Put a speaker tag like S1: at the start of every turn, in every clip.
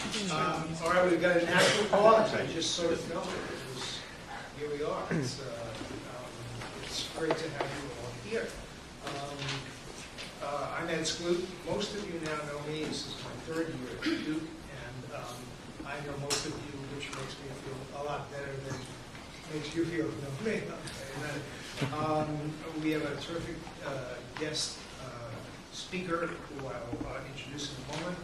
S1: All right, we've got an actual pause. I just sort of felt it. Here we are. It's great to have you all here. I'm Ed Skloot. Most of you now know me. This is my third year at Duke, and I know most of you, which makes me feel a lot better than makes you feel no me. We have a terrific guest speaker who I will introduce in a moment.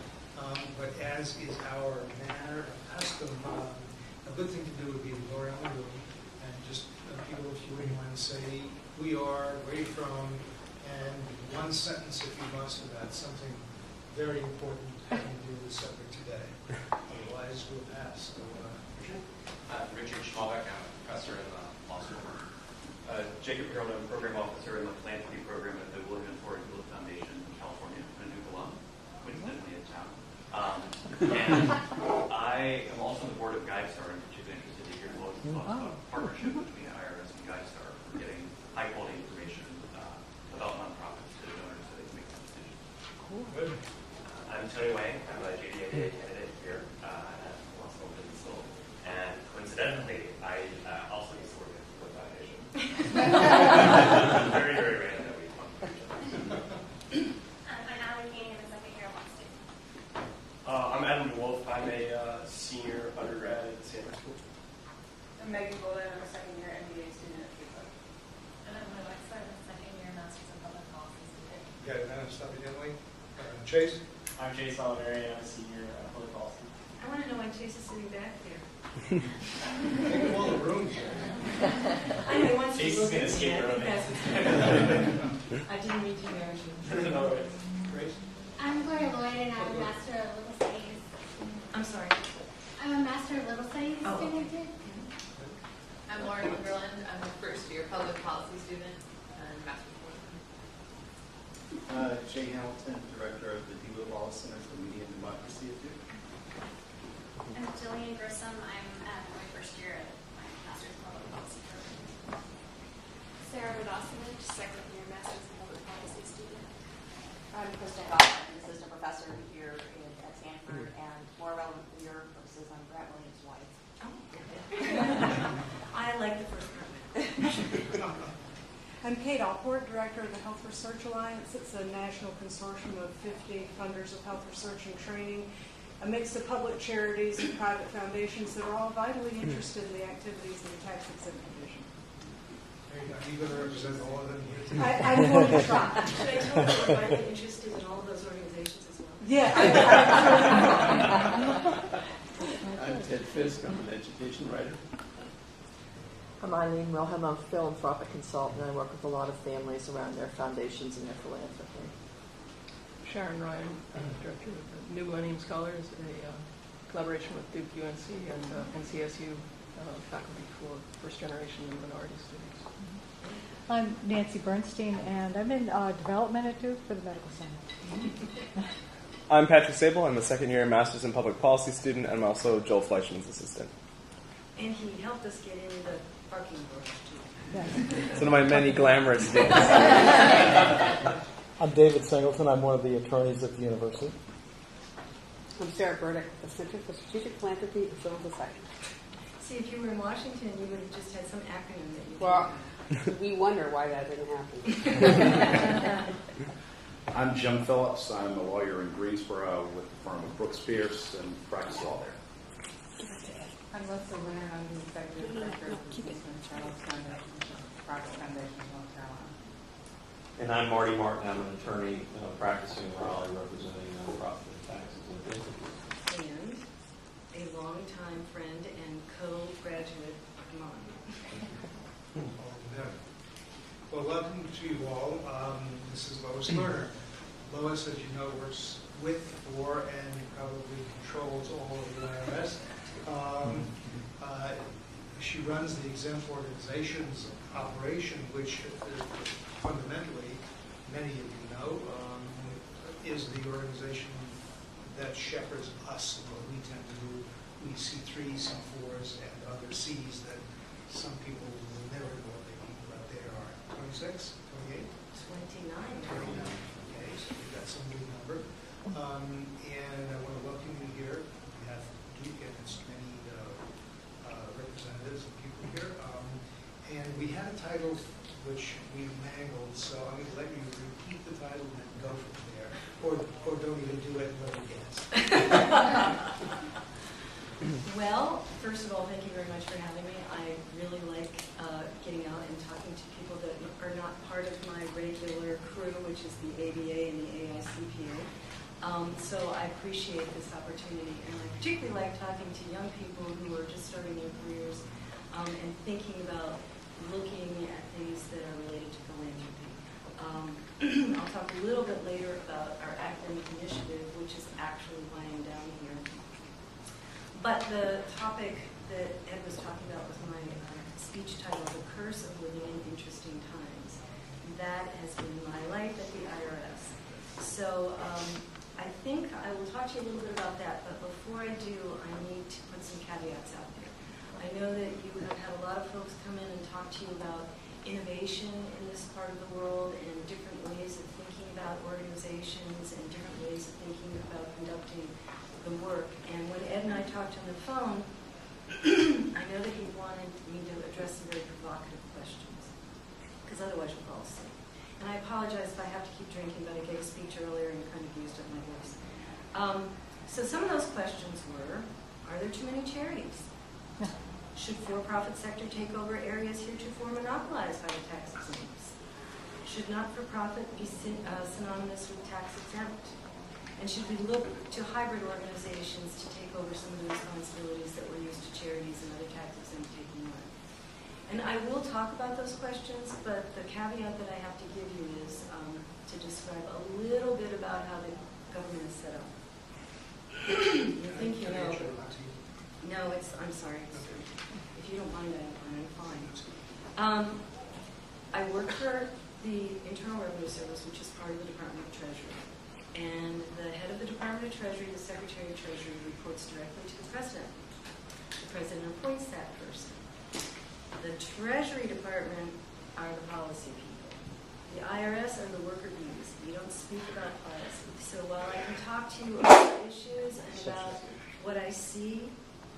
S1: But as is our manner and custom, a good thing to do would be to go around the room and just people, if you wouldn't mind, say who you are, where you're from, and one sentence, if you must, about something very important having to do with the subject today. Otherwise, we'll pass. So,
S2: Richard Schmalbeck, I'm a professor in the law school. Jacob Harold, I'm a program officer in the Philanthropy program at the William and Florida Foundation in California. I'm a Duke alum, coincidentally in town. And I am also on the board of GuideStar, and particularly interested to hear Lois' thoughts about partnership between the IRS and GuideStar for getting high-quality information about nonprofits to donors so they can make decisions.
S1: cool.
S2: I'm Tony Wang. I'm a JDA candidate here at Law School of Business School. And coincidentally, I also used to work at the Foundation. Very, very random that we come to each other.
S3: I'm Adam DeWolf. I'm a senior undergrad at Stanford School.
S4: I'm Megan Golden. I'm a second-year MBA student at Philanthropy.
S5: And I'm Alexa. I'm a second-year Master's in Public Policy student.
S1: Got it, Madam Stoppi-Denley. Chase?
S6: I'm Chase Oliveri. I'm a senior public policy.
S4: I want to know why Chase is sitting back there.
S1: Take them all the room.
S4: I know he wants
S6: Chase
S4: to
S6: is going to skip
S4: I
S6: early.
S4: I didn't mean to mention.
S1: Grace?
S7: I'm Gloria Lloyd, and I'm a Master of Legal Studies.
S4: I'm sorry.
S7: I'm a Master of Legal Studies student too.
S5: I'm Lauren Wonderland. I'm a first-year public policy student and master's program.
S8: Jay Hamilton, Director of the DeWitt Wallace Center for Media and Democracy at Duke.
S7: I'm Jillian Grissom. I'm my first year at my Master's in Public Policy program.
S9: Sarah Radosevich, second-year Master's in Public Policy student.
S10: I'm Kristen Goff. I'm an assistant professor here at Stanford, and more relevant for your purposes, I'm Brett Williams' wife.
S4: I like the first part.
S11: I'm Kate Alport, Director of the Health Research Alliance. It's a national consortium of 50 funders of health research and training, a mix of public charities and private foundations that are all vitally interested in the activities of the tax-exempt division.
S1: Are you going to represent all of them here today?
S11: I'm going to try.
S4: Should I tell you we're vitally interested in all of those organizations as well?
S11: Yeah.
S8: I'm Ted Fisk. I'm an education writer.
S12: I'm Eileen Wilhelm. I'm a philanthropic consultant, and I work with a lot of families around their foundations and their philanthropy.
S13: Sharon Ryan, Director of the New Millennium Scholars, a collaboration with Duke, UNC, and NCSU faculty for first-generation and minority students.
S14: I'm Nancy Bernstein, and I'm in development at Duke for the Medical Center.
S15: I'm Patrick Sable. I'm a second-year Master's in Public Policy student, and I'm also Joel Fleischman's assistant.
S4: And he helped us get into the parking garage, too.
S14: Yes.
S15: It's one of my many glamorous days.
S16: I'm David Singleton. I'm one of the attorneys at the university.
S17: I'm Sarah Burdick with the Center for Strategic Philanthropy and Civil Society.
S4: See, if you were in Washington, you would have just had some acronym that you
S17: Well, we wonder why that didn't happen.
S18: I'm Jim Phillips. I'm a lawyer in Greensboro with the firm of Brooks Pierce and practice law there.
S19: I'm Leslie Lerner. I'm the Executive Director of the Charles Foundation, Private Foundation of North Carolina.
S20: And I'm Marty Martin. I'm an attorney practicing in Raleigh, representing nonprofit taxes and businesses.
S4: And a longtime friend and co-graduate of mine.
S1: Well, welcome to you all. This is Lois Lerner. Lois, as you know, works with, for, and probably controls all of the IRS. She runs the Exempt organizations operation, which fundamentally, many of you know, is the organization that shepherds us in what we tend to do. We C3, C4s, and other Cs that some people will never know what they mean, but there are 26, 28? 29. 29. Okay, so we've got some good number. And I want to welcome you here on behalf title which we mangled, so I'm going to let you repeat the title and then go from there. Or don't even do it and let me guess.
S4: Well, first of all, thank you very much for having me. I really like getting out and talking to people that are not part of my regular crew, which is the ABA and the AICPA. So I appreciate this opportunity, and I particularly like talking to young people who are just starting their careers and thinking about looking at things that are related to philanthropy. I'll talk a little bit later about our academic initiative, which is actually why I'm down here. But the topic that Ed was talking about was my speech title, The Curse of Living in Interesting Times. That has been my life at the IRS. So I think I will talk to you a little bit about that, but before I do, I need to put some caveats out there. I know that you have had a lot of folks come in and talk to you about innovation in this part of the world and different ways of thinking about organizations and different ways of thinking about conducting the work. And when Ed and I talked on the phone, I know that he wanted me to address some very provocative questions, because otherwise you'll fall asleep. And I apologize if I have to keep drinking, but I gave a speech earlier and kind of used up my voice. So some of those questions were, are there too many charities? Should for-profit sector take over areas heretofore monopolized by the tax exempts? Should not-for-profit be synonymous with tax exempt? And should we look to hybrid organizations to take over some of the responsibilities that were used to charities and other tax exempt taking on? And I will talk about those questions, but the caveat that I have to give you is to describe a little bit about how the government is set up. You think you know. No, I'm sorry. If you don't mind, I'm fine. I work for the Internal Revenue Service, which is part of the Department of Treasury. And the head of the Department of Treasury, the Secretary of Treasury, reports directly to the President. The President appoints that person. The Treasury Department are the policy people. The IRS are the worker bees. We don't speak about policy. So while I can talk to you about issues and about what I see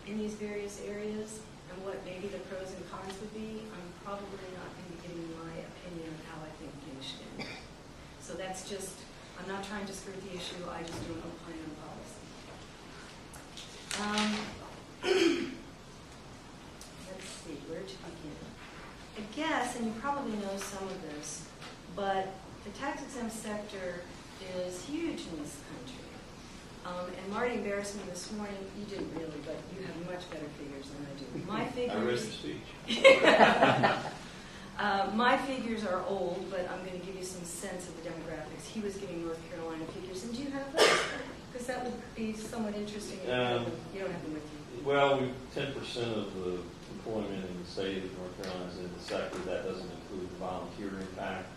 S4: in these various areas and what maybe the pros and cons would be, I'm probably not going to be giving you my opinion of how I think things should end. So that's just, I'm not trying to skirt the issue, I just don't opine on policy. Let's see, where to begin? I guess, and you probably know some of this, but the tax-exempt sector is huge in this country. And Marty embarrassed me this morning. You didn't really, but you have much better figures than I do. My figures.
S20: I read your speech.
S4: My figures are old, but I'm going to give you some sense of the demographics. He was giving North Carolina figures, and do you have those? Because that would be somewhat interesting. You don't have them with you.
S20: Well, 10% of the employment in the state of North Carolina is in the sector. That doesn't include the volunteer impact.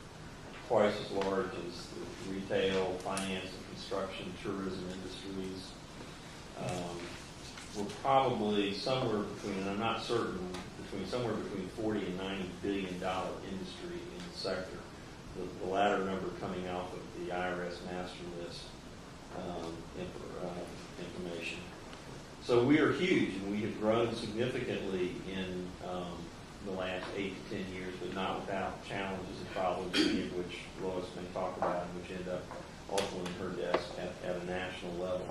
S20: Twice as large as the retail, finance, and construction, tourism industries. We're probably somewhere between, and I'm not certain, somewhere between $40 and $90 billion industry in the sector. The latter number coming off of the IRS master list information. So we are huge, and we have grown significantly in the last 8 to 10 years, but not without challenges and problems, many of which Lois may talk about, and which end up ultimately in her desk at a national level.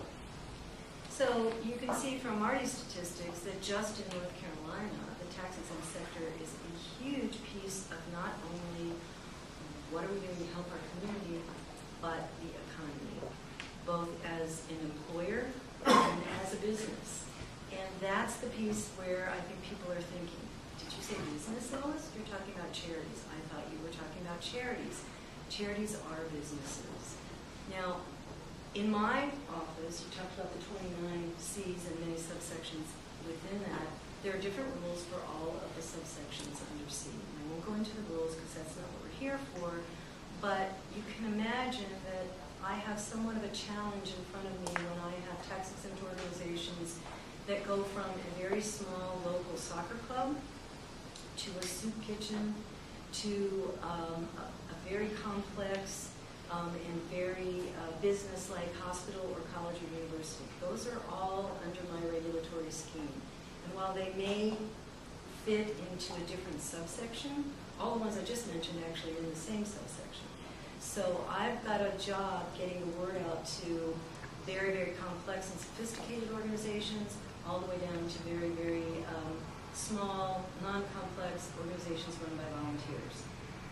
S4: So you can see from Marty's statistics that just in North Carolina, the tax-exempt sector is a huge piece of not only what are we doing to help our community, but the economy, both as an employer and as a business. And that's the piece where I think people are thinking, did you say business, Lois? You're talking about charities. I thought you were talking about charities. Charities are businesses. Now, in my office, you talked about the 29 Cs and many subsections within that. There are different rules for all of the subsections under C. And I won't go into the rules because that's not what we're here for, but you can imagine that I have somewhat of a challenge in front of me when I have tax-exempt organizations that go from a very small local soccer club to a soup kitchen to a very complex and very business-like hospital or college or university. Those are all under my regulatory scheme. And while they may fit into a different subsection. All the ones I just mentioned actually are in the same subsection. So I've got a job getting the word out to very, very complex and sophisticated organizations, all the way down to very, very small, non-complex organizations run by volunteers.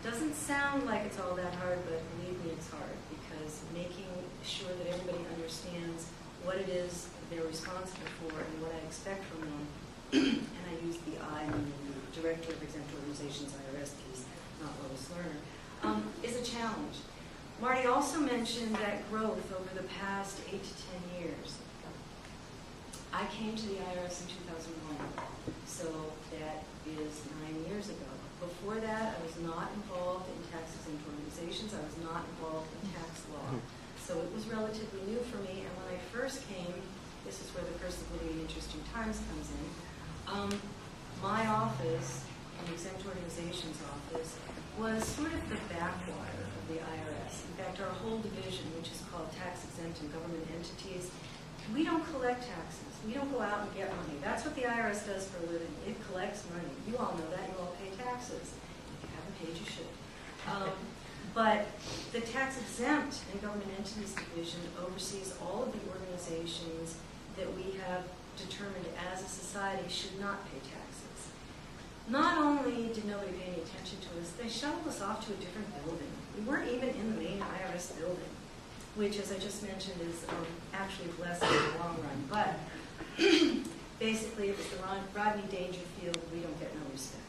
S4: Doesn't sound like it's all that hard, but believe me, it's hard, because making sure that everybody understands what it is they're responsible for and what I expect from them, and I use the I, meaning the Director of Exempt Organizations, IRS piece, not Lois, Lerner, is a challenge. Marty also mentioned that growth over the past 8 to 10 years. I came to the IRS in 2001, so that is 9 years ago. Before that, I was not involved in tax-exempt organizations. I was not involved in tax law. So it was relatively new for me, and when I first came, this is where the Persevering Interesting Times comes in, my office, the Exempt Organizations Office, was sort of the backwater of the IRS. In fact, our whole division, which is called Tax Exempt and Government Entities, we don't collect taxes. We don't go out and get money. That's what the IRS does for a living. It collects money. You all know that. You all pay taxes. If you haven't paid, you should. But the Tax Exempt and Government Entities Division oversees all of the organizations that we have determined as a society should not pay taxes. Not only did nobody pay any attention to us, they shuttled us off to a different building. We weren't even in the main IRS building, which, as I just mentioned, is actually a blessing in the long run. But basically, it was the Rodney Dangerfield, we don't get no respect.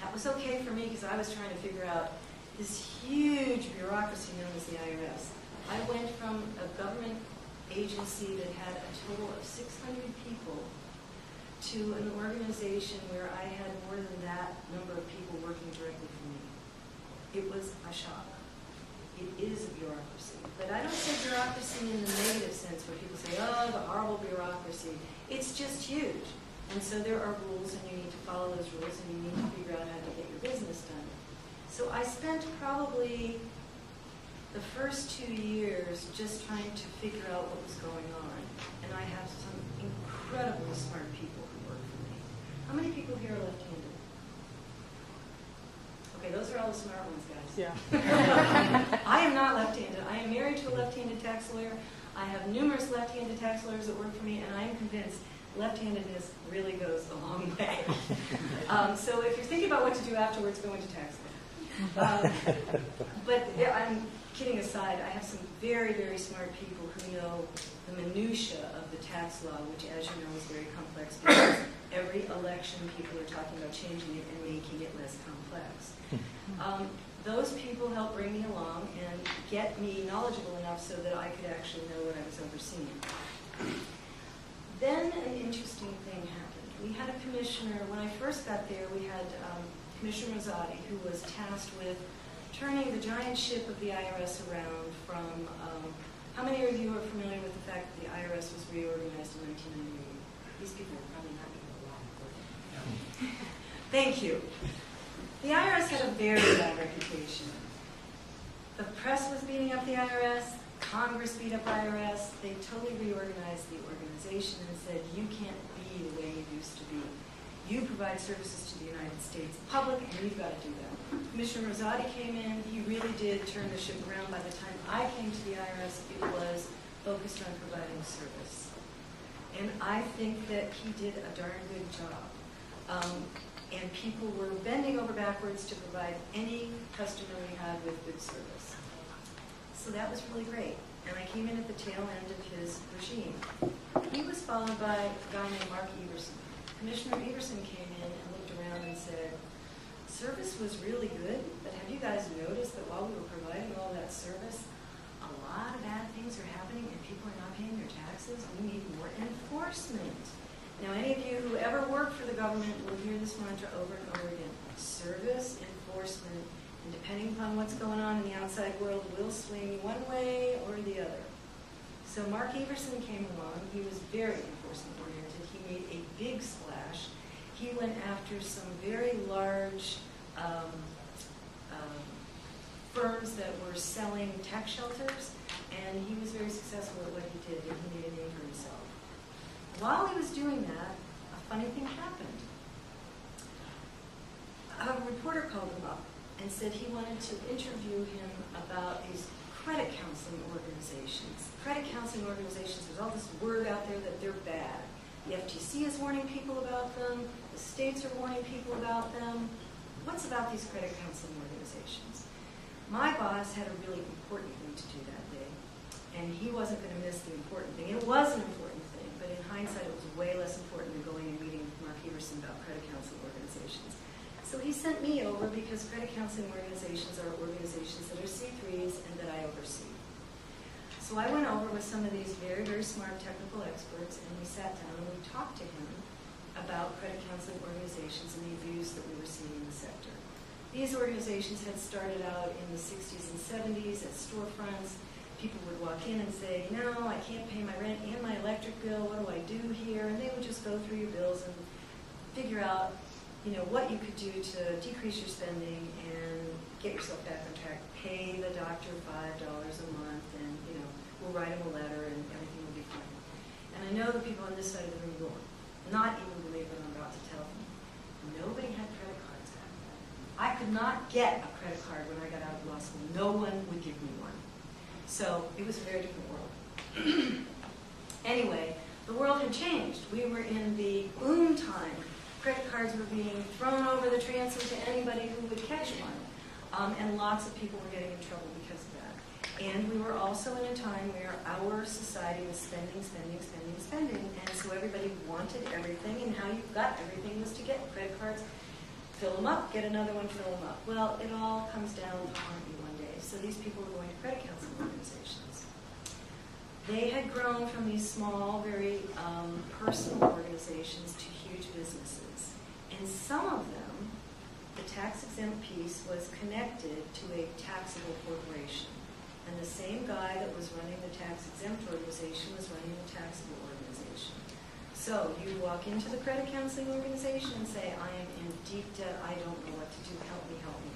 S4: That was okay for me because I was trying to figure out this huge bureaucracy known as the IRS. I went from a government agency that had a total of 600 people to an organization where I had more than that number of people working directly for me. It was a shock. It is a bureaucracy. But I don't say bureaucracy in the negative sense where people say, oh, the horrible bureaucracy. It's just huge. And so there are rules, and you need to follow those rules, and you need to figure out how to get your business done. So I spent probably the first 2 years just trying to figure out what was going on. And I have some incredibly smart people who work for me. How many people here are left-handed? Okay, those are all the smart ones, guys.
S12: Yeah.
S4: I am not left-handed. I am married to a left-handed tax lawyer. I have numerous left-handed tax lawyers that work for me, and I am convinced left-handedness really goes a long way. So if you're thinking about what to do afterwards, go into tax law. But I'm kidding aside, I have some very, very smart people who know the minutia of the tax law, which, as you know, is very complex because every election people are talking about changing it and making it less complex. Those people helped bring me along and get me knowledgeable enough so that I could actually know what I was overseeing. Then an interesting thing happened. We had a commissioner, when I first got there, we had Commissioner Rosati, who was tasked with turning the giant ship of the IRS around from, how many of you are familiar with the fact that the IRS was reorganized in 1998? These people are probably not even alive. Thank you. The IRS had a very bad reputation. The press was beating up the IRS, Congress beat up IRS. They totally reorganized the organization and said, you can't be the way you used to be. You provide services to the United States public, and you've got to do that. Commissioner Rosati came in. He really did turn the ship around. By the time I came to the IRS, it was focused on providing service. And I think that he did a darn good job. And people were bending over backwards to provide any customer we had with good service. So that was really great. And I came in at the tail end of his regime. He was followed by a guy named Mark Everson. Commissioner Everson came in and looked around and said, service was really good, but have you guys noticed that while we were providing all that service, a lot of bad things are happening and people are not paying their taxes? We need more enforcement. Now, any of you who ever work for the government will hear this mantra over and over again. Service, enforcement, and depending upon what's going on in the outside world, will swing one way or the other. So Mark Everson came along. He was very enforcement-oriented. He made a big splash. He went after some very large firms that were selling tax shelters, and he was very successful at what he did, and he made a name for himself. While he was doing that, a funny thing happened. a reporter called him up and said he wanted to interview him about these credit counseling organizations. Credit counseling organizations, there's all this word out there that they're bad. The FTC is warning people about them. The states are warning people about them. What's about these credit counseling organizations? My boss had a really important thing to do that day, and he wasn't going to miss the important thing. It was an important thing, but in hindsight, it was way less important than going and meeting with Mark Everson about credit counseling organizations. So he sent me over because credit counseling organizations are organizations that are C3s and that I oversee. So I went over with some of these very, very smart technical experts, and we sat down and we talked to him about credit counseling organizations and the abuse that we were seeing in the sector. These organizations had started out in the 60s and 70s at storefronts. People would walk in and say, no, I can't pay my rent and my electric bill, what do I do here? And they would just go through your bills and figure out what you could do to decrease your spending and get yourself back on track. Pay the doctor $5 a month, and we'll write him a letter, and everything will be fine. And I know the people on this side of the room will not even believe what I'm about to tell them. Nobody had credit cards back then. I could not get a credit card when I got out of law school. No one would give me one. So it was a very different world. Anyway, the world had changed. We were in the boom time. Credit cards were being thrown over the transom to anybody who would catch one. And lots of people were getting in trouble because of that. And we were also in a time where our society was spending. And so everybody wanted everything, and how you got everything was to get credit cards, fill them up, get another one, fill them up. Well, it all comes down to haunt you one day. So these people were going to credit counseling organizations. They had grown from these small, very personal organizations to huge businesses. And some of them, the tax-exempt piece was connected to a taxable corporation. And the same guy that was running the tax-exempt organization was running the taxable organization. So you walk into the credit counseling organization and say, I am in deep debt, I don't know what to do, help me, help me.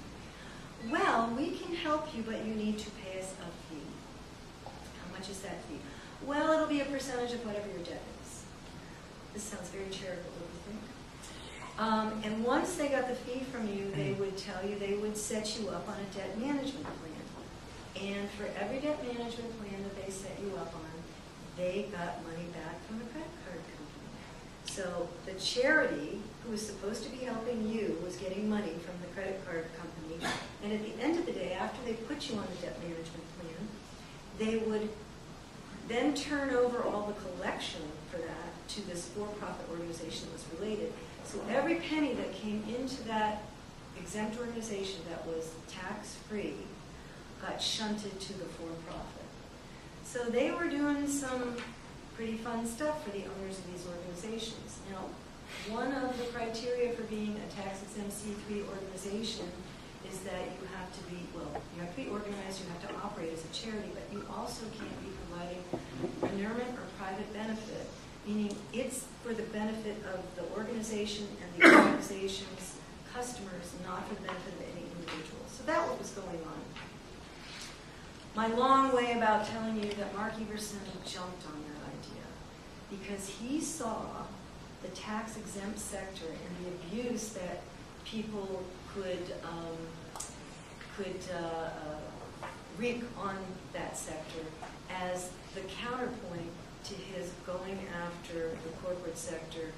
S4: Well, we can help you, but you need to pay us a fee. How much is that fee? Well, it'll be a percentage of whatever your debt is. This sounds very charitable, don't you think? And once they got the fee from you, they would tell you, they would set you up on a debt management plan. And for every debt management plan that they set you up on, they got money back from the credit card company. So the charity who was supposed to be helping you was getting money from the credit card company. And at the end of the day, after they put you on the debt management plan, they would then turn over all the collection for that to this for-profit organization that was related. So every penny that came into that exempt organization that was tax-free got shunted to the for-profit. So they were doing some pretty fun stuff for the owners of these organizations. Now, one of the criteria for being a tax-exempt C3 organization is that you have to be, you have to be organized, you have to operate as a charity, but you also can't be providing inurement or private benefit, meaning it's for the benefit of the organization and the organization's customers, not for the benefit of any individual. So that was going on. My long way about telling you that Mark Everson jumped on that idea because he saw the tax-exempt sector and the abuse that people could wreak on that sector as the counterpoint to his going after the corporate sector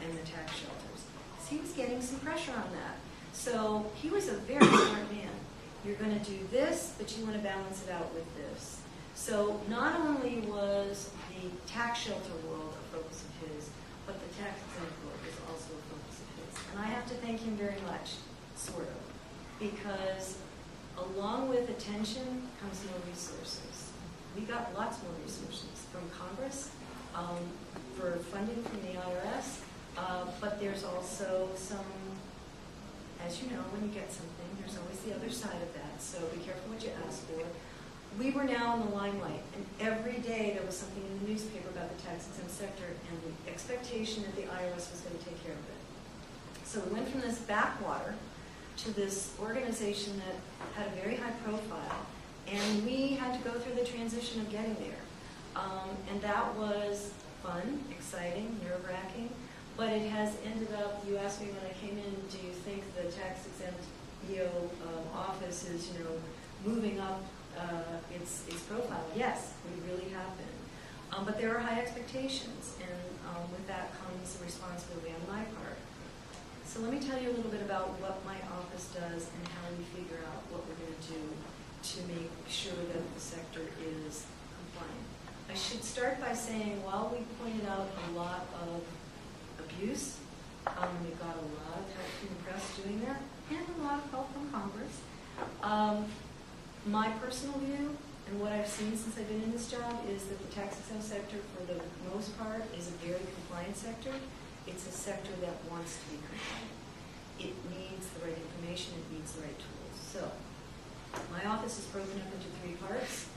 S4: and the tax shelters. Because he was getting some pressure on that. So he was a very smart man. You're going to do this, but you want to balance it out with this. So not only was the tax shelter world a focus of his, but the tax exempt world is also a focus of his. And I have to thank him very much, sort of, because along with attention comes more resources. We got lots more resources from Congress for funding from the IRS, but there's also some, as you know, when you get something, there's always the other side of that, so be careful what you ask for. We were now in the limelight, and every day there was something in the newspaper about the tax-exempt sector and the expectation that the IRS was going to take care of it. So we went from this backwater to this organization that had a very high profile, and we had to go through the transition of getting there. And that was fun, exciting, nerve-wracking, but it has ended up, you asked me when I came in, do you think that the tax exempt EO office is, moving up its profile. Yes, we really have been. But there are high expectations, and with that comes a responsibility on my part. So let me tell you a little bit about what my office does and how we figure out what we're going to do to make sure that the sector is compliant. I should start by saying, while we pointed out a lot of abuse, we got a lot of help from the press doing that, and a lot of help from Congress. My personal view, and what I've seen since I've been in this job, is that the tax exempt sector, for the most part, is a very compliant sector. It's a sector that wants to be compliant. It needs the right information, it needs the right tools. So, my office is broken up into 3 parts.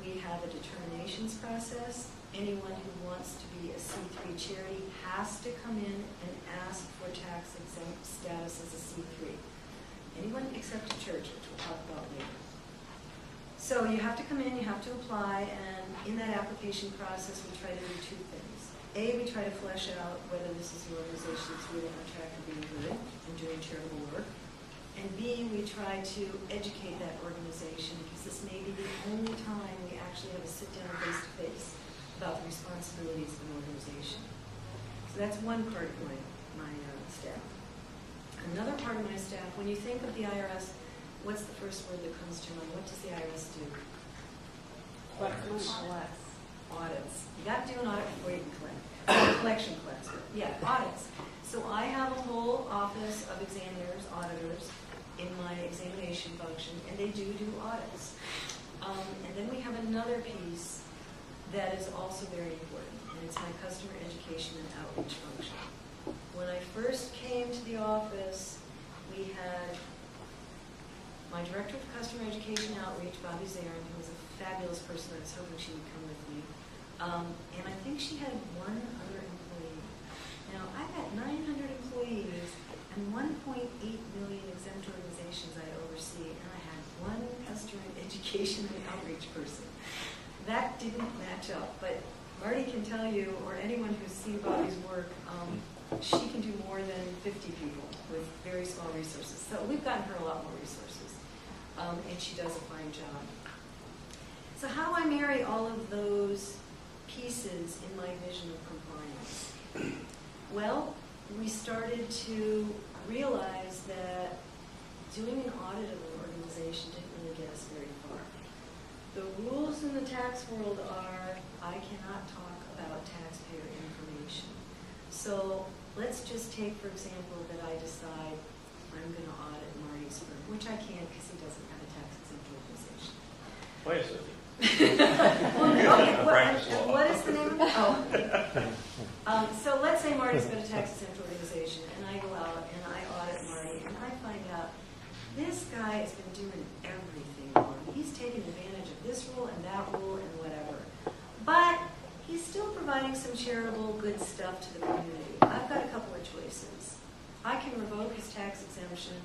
S4: We have a determinations process. Anyone who wants to be a C3 charity has to come in and ask for tax exempt status as a C3. Anyone except a church, which we'll talk about later. So you have to come in, you have to apply, and in that application process we try to do 2 things. A, we try to flesh out whether this is an organization that's really on track of being good and doing charitable work. And B, we try to educate that organization, because this may be the only time we actually have a sit-down face-to-face about the responsibilities of an organization. So that's one part of my staff. Another part of my staff, when you think of the IRS, what's the first word that comes to mind? What does the IRS do?
S11: Audits.
S4: Audits. You got to do an audit before you can collect. Collection collects. Yeah, audits. So I have a whole office of examiners, auditors, in my examination function, and they do audits. And then we have another piece that is also very important, and it's my customer education and outreach function. When I first came to the office, we had my director of customer education and outreach, Bobby Zarin, who was a fabulous person. I was hoping she would come with me. And I think she had 1 other employee. Now, I've got 900 employees and 1.8 million exempt organizations I oversee, and I had 1 customer education and outreach person. That didn't match up, but Marty can tell you, or anyone who's seen Bobby's work, she can do more than 50 people with very small resources. So we've gotten her a lot more resources, and she does a fine job. So how do I marry all of those pieces in my vision of compliance? Well, we started to realize that doing an audit of an organization didn't really get us very far. The rules in the tax world are, I cannot talk about taxpayer information. So let's just take, for example, that I decide I'm going to audit Marty's firm, which I can't because he doesn't have a tax-exempt organization.
S20: Wait a second.
S4: What is the name of it? So let's say Marty's got a tax-exempt organization, and I go out and I audit Marty, and I find out this guy has been doing everything wrong. He's taken advantage of this rule and that rule and whatever. But he's still providing some charitable good stuff to the community. I've got a couple of choices. I can revoke his tax exemption,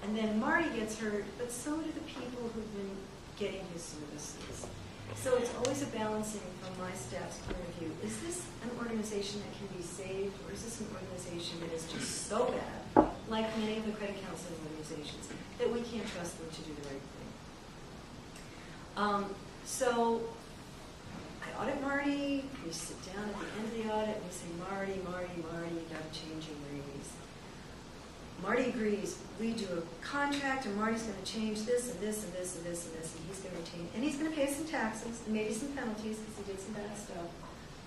S4: and then Marty gets hurt, but so do the people who've been getting his services. So it's always a balancing from my staff's point of view. Is this an organization that can be saved, or is this an organization that is just so bad, like many of the credit counseling organizations, that we can't trust them to do the right thing? So I audit Marty, we sit down at the end of the audit and we say, Marty, you got to change your ways. Marty agrees. We do a contract, and Marty's going to change this and this and this and this and this, and he's going to retain, and he's going to pay some taxes and maybe some penalties because he did some bad stuff.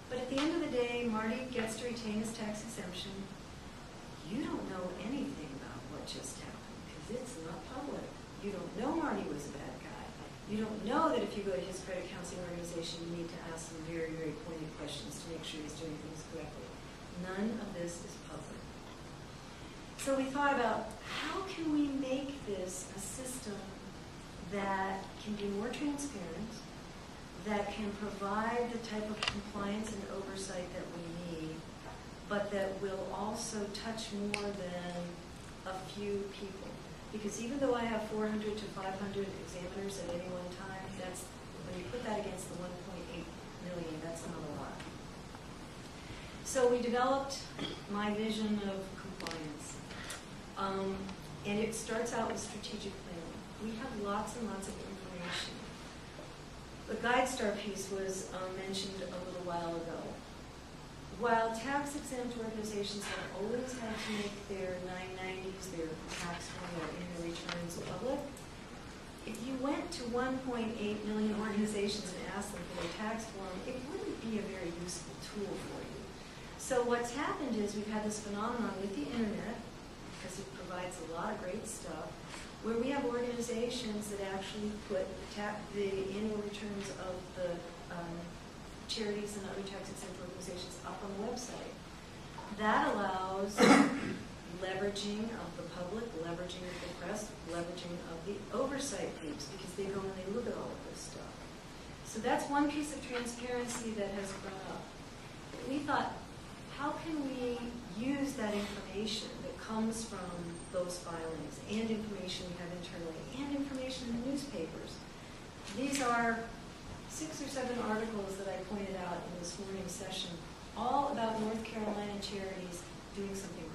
S4: But at the end of the day, Marty gets to retain his tax exemption. You don't know anything about what just happened because it's not public. You don't know Marty was a bad guy. You don't know that if you go to his credit counseling organization, you need to ask some very, very pointed questions to make sure he's doing things correctly. None of this is public. So we thought about, how can we make this a system that can be more transparent, that can provide the type of compliance and oversight that we need, but that will also touch more than a few people. Because even though I have 400 to 500 examiners at any one time, that's, when you put that against the 1.8 million, that's not a lot. So we developed my vision of compliance. And it starts out with strategic planning. We have lots and lots of information. The GuideStar piece was mentioned a little while ago. While tax-exempt organizations have always had to make their 990s, their tax form, their annual returns public, if you went to 1.8 million organizations and asked them for their tax form, it wouldn't be a very useful tool for you. So what's happened is we've had this phenomenon with the internet, because it provides a lot of great stuff, where we have organizations that actually put the annual returns of the charities and other tax-exempt organizations up on the website. That allows leveraging of the public, leveraging of the press, leveraging of the oversight groups, because they go and they look at all of this stuff. So that's one piece of transparency that has grown up. We thought, how can we use that information that comes from those filings and information we have internally and information in the newspapers? These are 6 or 7 articles that I pointed out in this morning's session, all about North Carolina charities doing something wrong.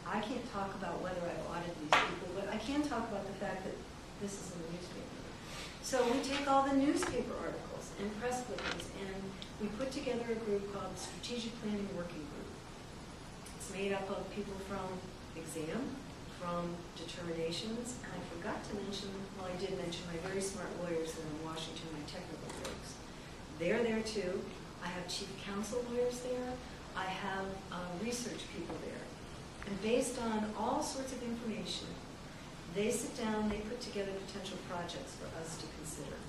S4: I can't talk about whether I've audited these people, but I can talk about the fact that this is in the newspaper. So we take all the newspaper articles and press clippings, and we put together a group called the Strategic Planning Working Group. It's made up of people from exam, from determinations, and I forgot to mention, well, I did mention my very smart lawyers that are in Washington, my technical folks. They're there too. I have chief counsel lawyers there. I have research people there. And based on all sorts of information, they sit down, they put together potential projects for us to consider.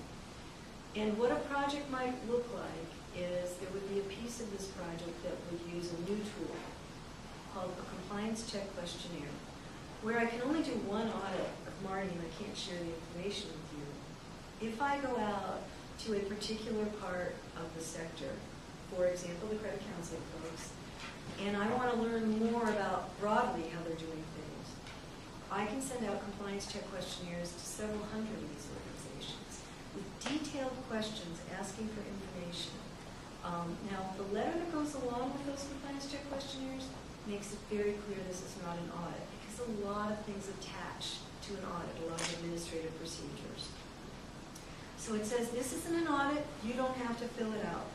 S4: And what a project might look like is there would be a piece of this project that would use a new tool called a compliance check questionnaire, where I can only do one audit of Marty and I can't share the information with you. If I go out to a particular part of the sector, for example, the credit counseling folks, and I want to learn more about broadly how they're doing things, I can send out compliance check questionnaires to several hundred of these organizations with detailed questions asking for information. Now, the letter that goes along with those compliance check questionnaires makes it very clear this is not an audit, because a lot of things attach to an audit, a lot of administrative procedures. So it says this isn't an audit, you don't have to fill it out.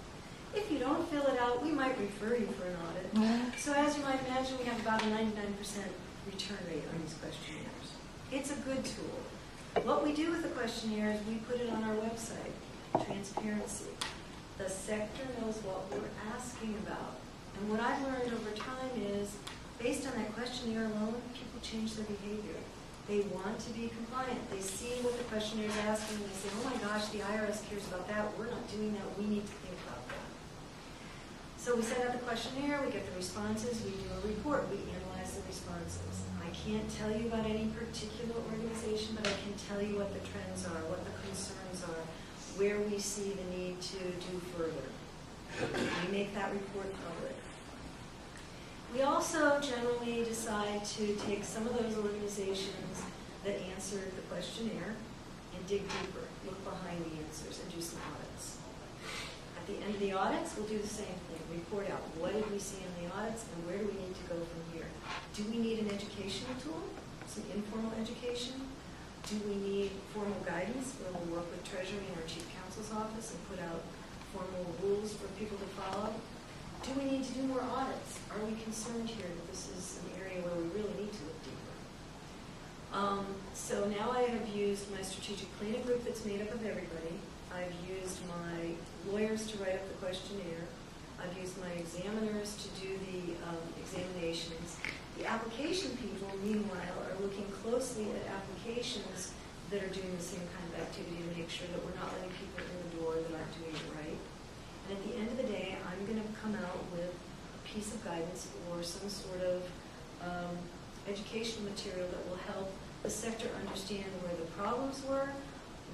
S4: If you don't fill it out, we might refer you for an audit. So as you might imagine, we have about a 99% return rate on these questionnaires. It's a good tool. What we do with the questionnaire is we put it on our website, transparency. The sector knows what we're asking about. And what I've learned over time is, based on that questionnaire alone, people change their behavior. They want to be compliant. They see what the questionnaire is asking, and they say, oh my gosh, the IRS cares about that. We're not doing that. We need to think about that. So we send out the questionnaire, we get the responses, we do a report, we analyze the responses. I can't tell you about any particular organization, but I can tell you what the trends are, what the concerns are, where we see the need to do further. We make that report public. We also generally decide to take some of those organizations that answered the questionnaire and dig deeper, look behind the answers, and do some audits. At the end of the audits, we'll do the same thing. Report out what did we see in the audits and where do we need to go from here. Do we need an educational tool, some informal education? Do we need formal guidance where we'll work with Treasury and our Chief Counsel's office and put out formal rules for people to follow? Do we need to do more audits? Are we concerned here that this is an area where we really need to look deeper? So now I have used my strategic planning group that's made up of everybody. I've used my lawyers to write up the questionnaire. I've used my examiners to do the examinations. The application people, meanwhile, are looking closely at applications that are doing the same kind of activity to make sure that we're not letting people in the door that aren't doing it right. And at the end of the day, I'm going to come out with a piece of guidance or some sort of educational material that will help the sector understand where the problems were,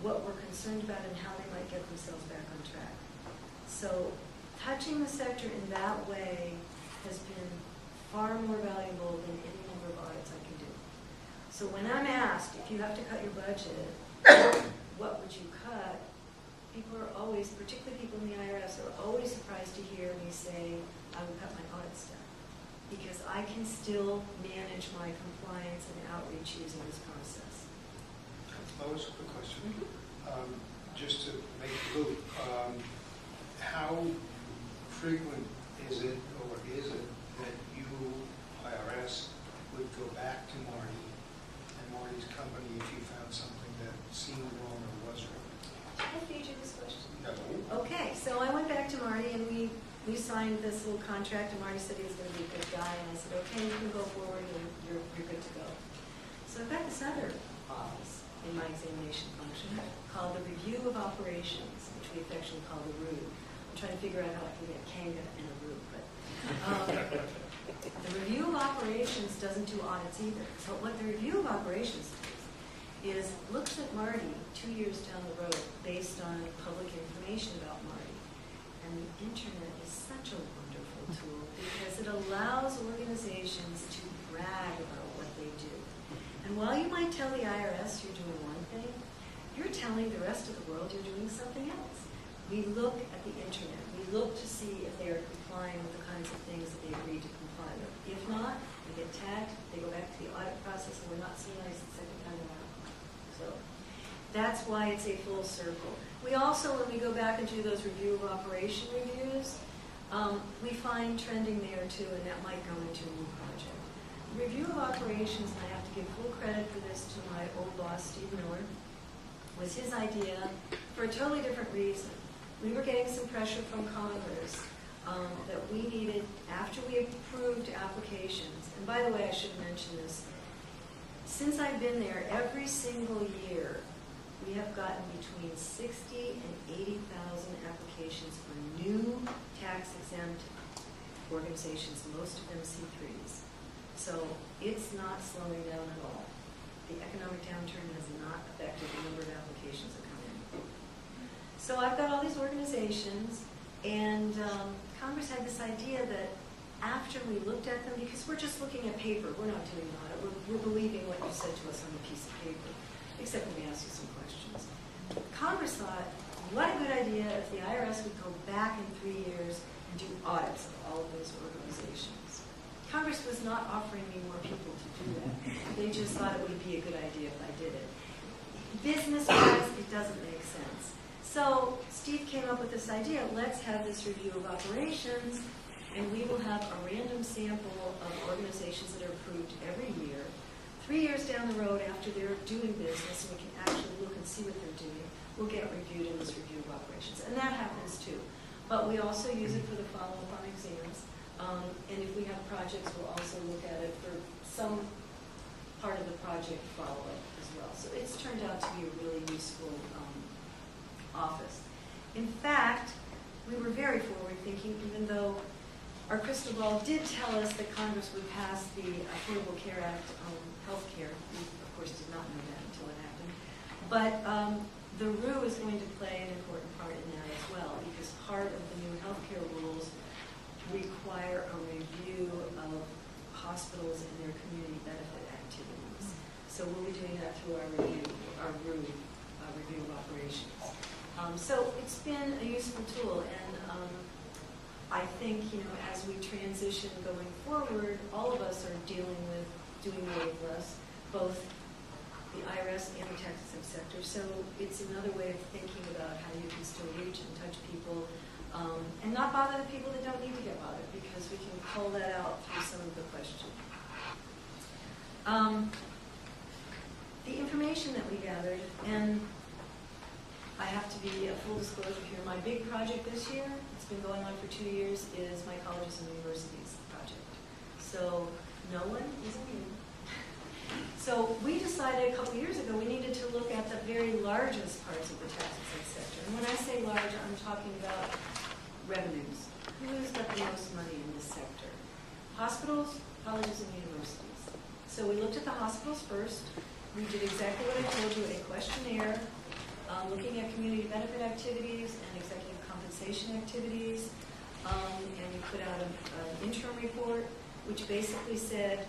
S4: what we're concerned about, and how they might get themselves back on track. So touching the sector in that way has been far more valuable than any number of audits I can do. So when I'm asked, if you have to cut your budget, what would you cut? People are always, particularly people in the IRS, are always surprised to hear me say, I would cut my audit staff. because I can still manage my compliance and outreach using this process.
S1: Lois, quick question. Just to make the loop, how frequent is it, or is it, that you, IRS, would go back to Marty and Marty's company if you found something that seemed wrong or was wrong?
S4: Did I feed you this question?
S1: No.
S4: Okay, so I went back to Marty and we signed this little contract, and Marty said he was going to be a good guy, and I said, okay, you can go forward and you're good to go. So I've got this other office in my examination function called the Review of Operations, which we affectionately call the ROO. I'm trying to figure out how I can get Kanga in a ROO, but the Review of Operations doesn't do audits either. So what the Review of Operations does is looks at Marty 2 years down the road based on public information about Marty. And the internet is such a wonderful tool because it allows organizations to brag about what they do. And while you might tell the IRS you're doing one thing, you're telling the rest of the world you're doing something else. We look at the internet. We look to see if they are complying with the kinds of things that they agreed to comply with. If not, they get tagged, they go back to the audit process, and we're not seeing nice the second time around. So that's why it's a full circle. We also, when we go back and do those review of operation reviews, we find trending there too, and that might go into a new project. Review of operations, and I have to give full credit for this to my old boss, Steve Miller, was his idea for a totally different reason. We were getting some pressure from Congress that we needed, after we approved applications, and by the way, I should mention this, since I've been there, every single year, we have gotten between 60 and 80,000 applications for new tax-exempt organizations, most of them C3s. So it's not slowing down at all. The economic downturn has not affected the number of applications that come in. So I've got all these organizations, and Congress had this idea that after we looked at them, because we're just looking at paper, we're not doing an audit, we're believing what you said to us on a piece of paper, except when we ask you some questions. Congress thought, what a good idea if the IRS would go back in 3 years and do audits of all of those organizations. Congress was not offering me more people to do that. They just thought it would be a good idea if I did it. Business-wise, it doesn't make sense. So Steve came up with this idea, let's have this review of operations, and we will have a random sample of organizations that are approved every year. 3 years down the road after they're doing business, and we can actually look and see what they're doing, will get reviewed in this review of operations. And that happens too. But we also use it for the follow-up on exams. And if we have projects, we'll also look at it for some part of the project follow-up as well. So it's turned out to be a really useful office. In fact, we were very forward-thinking, even though our crystal ball did tell us that Congress would pass the Affordable Care Act on health care. We, of course, did not know that until it happened. But the ROO is going to play an important part in that as well, because part of the new health care rules require a review of hospitals and their community benefit activities. So we'll be doing that through our ROO, review of operations. So it's been a useful tool, and I think, as we transition going forward, all of us are dealing with doing more with less, both the IRS and the tax-exempt sector. So it's another way of thinking about how you can still reach and touch people, and not bother the people that don't need to get bothered, because we can pull that out through some of the questions. The information that we gathered, and I have to be a full disclosure here, my big project this year, it's been going on for 2 years, is my colleges and universities project. So no one is immune. So we decided a couple years ago we needed to look at the very largest parts of the tax-exempt sector. And when I say large, I'm talking about revenues. Who's got the most money in this sector? Hospitals, colleges, and universities. So we looked at the hospitals first. We did exactly what I told you, a questionnaire, looking at community benefit activities and executive compensation activities. And we put out an interim report, which basically said,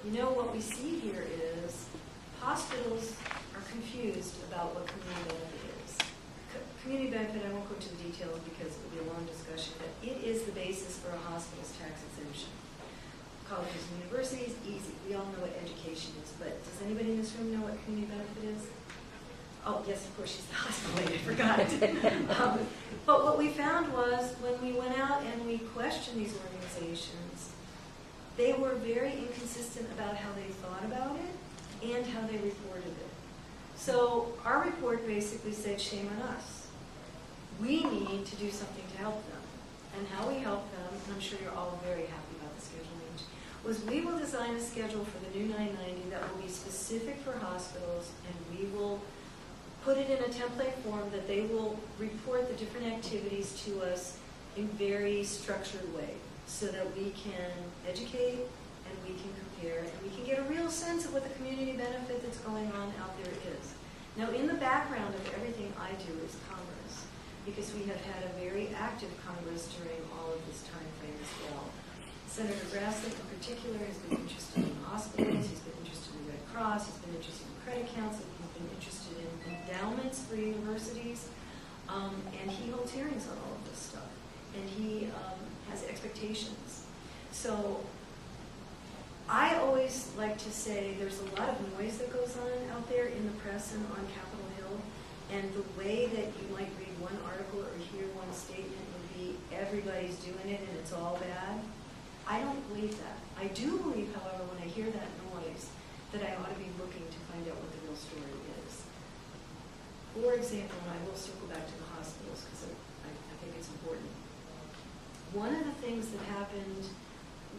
S4: what we see here is hospitals are confused about what community benefit is. Community benefit, I won't go into the details because it will be a long discussion, but it is the basis for a hospital's tax exemption. colleges and universities, easy. We all know what education is, but does anybody in this room know what community benefit is? Oh, yes, of course, she's the hospital lady, I forgot. But what we found was when we went out and we questioned these organizations, they were very inconsistent about how they thought about it and how they reported it. So our report basically said, shame on us. We need to do something to help them. And how we help them, and I'm sure you're all very happy about the schedule change, was we will design a schedule for the new 990 that will be specific for hospitals, and we will put it in a template form that they will report the different activities to us in very structured way so that we can educate and we can compare and we can get a real sense of what the community benefit that's going on out there is. Now, in the background of everything I do is Congress, because we have had a very active Congress during all of this time frame as well. Senator Grassley in particular has been interested in hospitals, he's been interested in the Red Cross, he's been interested in credit council, he's been interested in endowments for universities, and he holds hearings on all of this stuff, and he has expectations. So I always like to say there's a lot of noise that goes on out there in the press and on Capitol Hill, and the way that you might read one article or hear one statement would be everybody's doing it and it's all bad. I don't believe that. I do believe, however, when I hear that noise, that I ought to be looking to find out what the real story is. For example, and I will circle back to the hospitals because I think it's important. One of the things that happened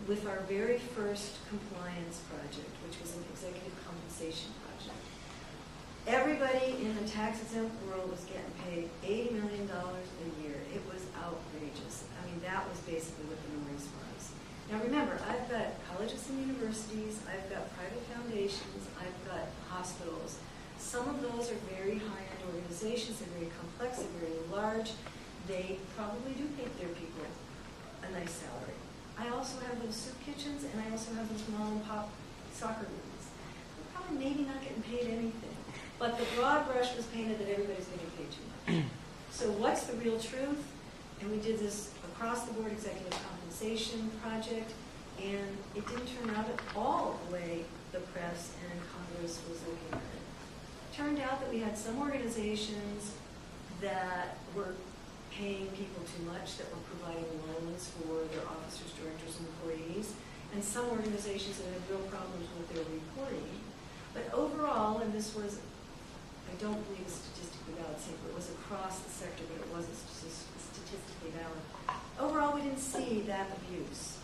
S4: with our very first compliance project, which was an executive compensation project, everybody in the tax-exempt world was getting paid $80 million a year. It was outrageous. I mean, that was basically what the noise was. Now remember, I've got colleges and universities, I've got private foundations, I've got hospitals. Some of those are very high-end organizations, they're very complex, they're very large. They probably do pay their people a nice salary. I also have those soup kitchens, and I also have those mom-and-pop soccer leagues. They're probably maybe not getting paid anything. But the broad brush was painted that everybody's getting paid too much. So what's the real truth? And we did this across-the-board executive compensation project, and it didn't turn out at all the way the press and Congress was looking at it. Turned out that we had some organizations that were paying people too much, that were providing loans for their officers, directors, and employees, and some organizations that had real problems with their reporting. But overall, and this was, I don't believe a statistically valid sample, it was across the sector, but it wasn't statistically valid. Overall, we didn't see that abuse.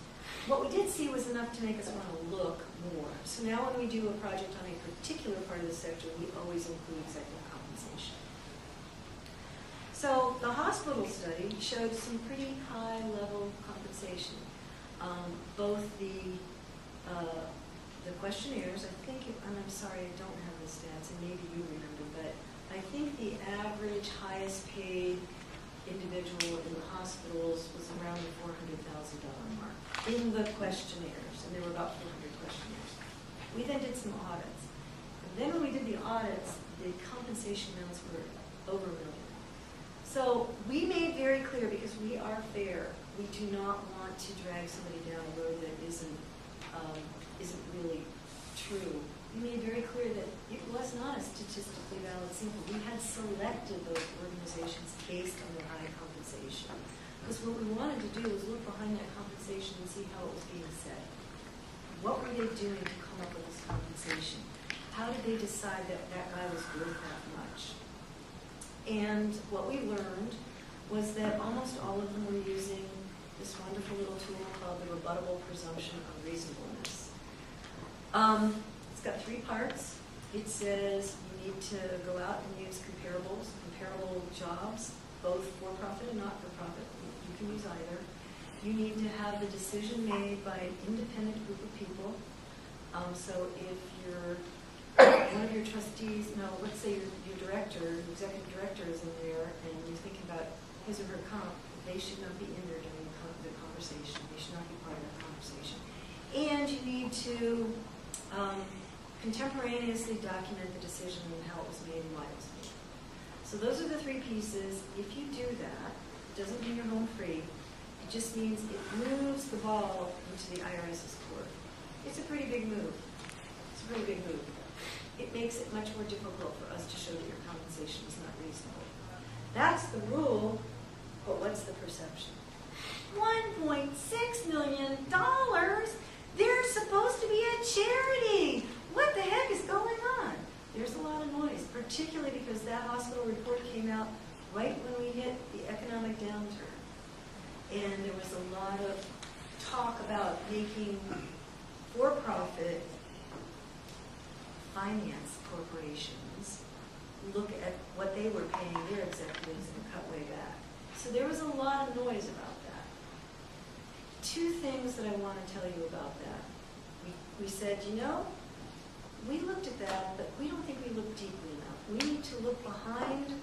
S4: What we did see was enough to make us want to look more. So now when we do a project on a particular part of the sector, we always include executive compensation. So the hospital study showed some pretty high level compensation. Both the questionnaires, I think, and I'm sorry, I don't have the stats, and maybe you remember, but I think the average highest paid individual in the hospitals was around the $400,000 mark in the questionnaires, and there were about 400 questionnaires. We then did some audits. And then when we did the audits, the compensation amounts were over $1 million. So we made very clear, because we are fair, we do not want to drag somebody down a road that isn't really true. We made very clear that it was not a statistically valid sample. We had selected those organizations based on their high compensation. Because what we wanted to do was look behind that compensation and see how it was being set. What were they doing to come up with this compensation? How did they decide that that guy was worth that much? And what we learned was that almost all of them were using this wonderful little tool called the rebuttable presumption of reasonableness. It's got 3 parts. It says you need to go out and use comparable jobs, both for-profit and not-for-profit. You can use either. You need to have the decision made by an independent group of people. So if you're one of your trustees, let's say your director, your executive director is in there, and you're thinking about his or her comp, they should not be in there during the conversation. They should not be part of that conversation. And you need to contemporaneously document the decision and how it was made and why it was made. So those are the 3 pieces. If you do that, it doesn't mean you're home free. It just means it moves the ball into the IRS's court. It's a pretty big move. It's a pretty big move. It makes it much more difficult for us to show that your compensation is not reasonable. That's the rule, but what's the perception? $1.6 million? They're supposed to be a charity. What the heck is going on? There's a lot of noise, particularly because that hospital report came out right when we hit the economic downturn. And there was a lot of talk about making for-profit finance corporations look at what they were paying their executives and cut way back. So there was a lot of noise about that. Two things that I want to tell you about that. We said, you know, we looked at that, but we don't think we looked deeply enough. We need to look behind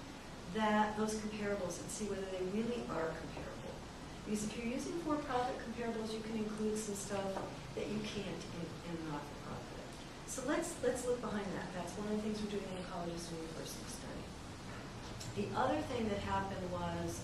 S4: those comparables and see whether they really are comparable. Because if you're using for-profit comparables, you can include some stuff that you can't in not-for-profit. So let's look behind that. That's one of the things we're doing in the colleges and university study. The other thing that happened was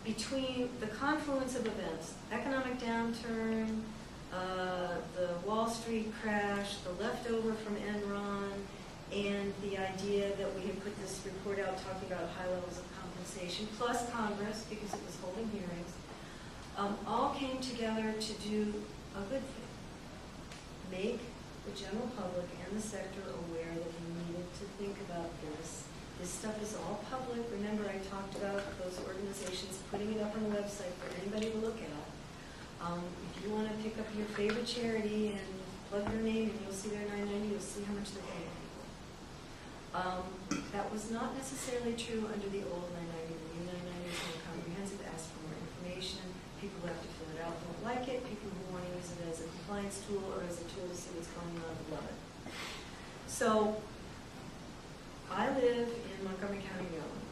S4: between the confluence of events, economic downturn, the Wall Street crash, the leftover from Enron, and the idea that we had put this report out talking about high levels of compensation, plus Congress, because it was holding hearings, all came together to do a good thing. Make the general public and the sector aware that we needed to think about this. This stuff is all public. Remember, I talked about those organizations putting it up on the website for anybody to look at. If you want to pick up your favorite charity and plug your name and you'll see their 990, you'll see how much they're paying people. That was not necessarily true under the old 990. The new 990 is more comprehensive, asks for more information. People who have to fill it out don't like it. People who want to use it as a compliance tool or as a tool to see what's going on love it. So I live in Montgomery County, Maryland.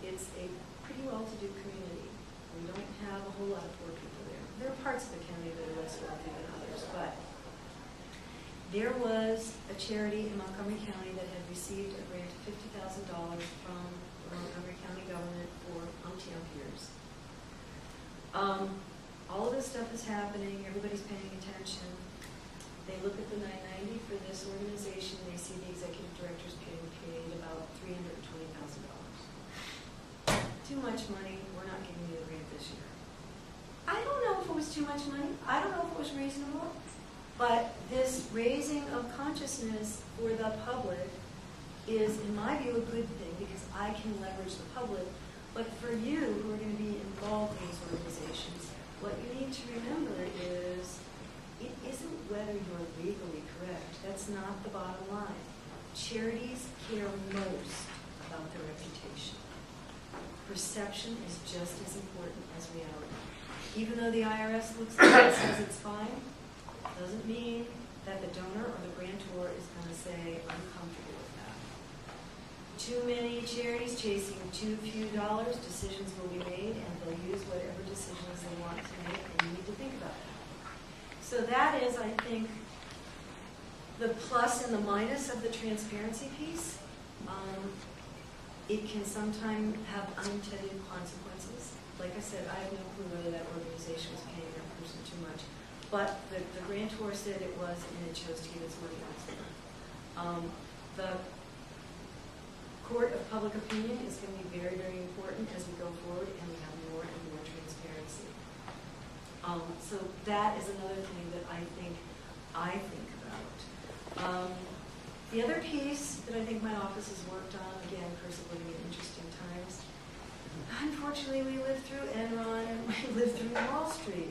S4: It's a pretty well-to-do community. We don't have a whole lot of poor people there. There are parts of the county that are less wealthy than others, but there was a charity in Montgomery County that had received a grant of $50,000 from the Montgomery County government for umpteen years. All of this stuff is happening. Everybody's paying attention. They look at the 990 for this organization. They see the executive director's paid about $320,000. Too much money. We're not giving you the grant this year. I don't know if it was too much money. I don't know if it was reasonable. But this raising of consciousness for the public is, in my view, a good thing because I can leverage the public. But for you who are going to be involved in these organizations, what you need to remember is it isn't whether you're legally correct. That's not the bottom line. Charities care most about their reputation. Perception is just as important as reality. Even though the IRS looks like it says it's fine, doesn't mean that the donor or the grantor is going to say, I'm comfortable with that. Too many charities chasing too few dollars, decisions will be made, and they'll use whatever decisions they want to make, and you need to think about that. So that is, I think, the plus and the minus of the transparency piece. It can sometimes have unintended consequences. Like I said, I have no clue whether that organization was paying that person too much. But the grantor said it was, and it chose to give its money elsewhere. The court of public opinion is going to be very, very important as we go forward, and we have more and more transparency. So that is another thing that I think about. The other piece that I think my office has worked on, again, curse of living in interesting times. Unfortunately, we lived through Enron and we lived through Wall Street.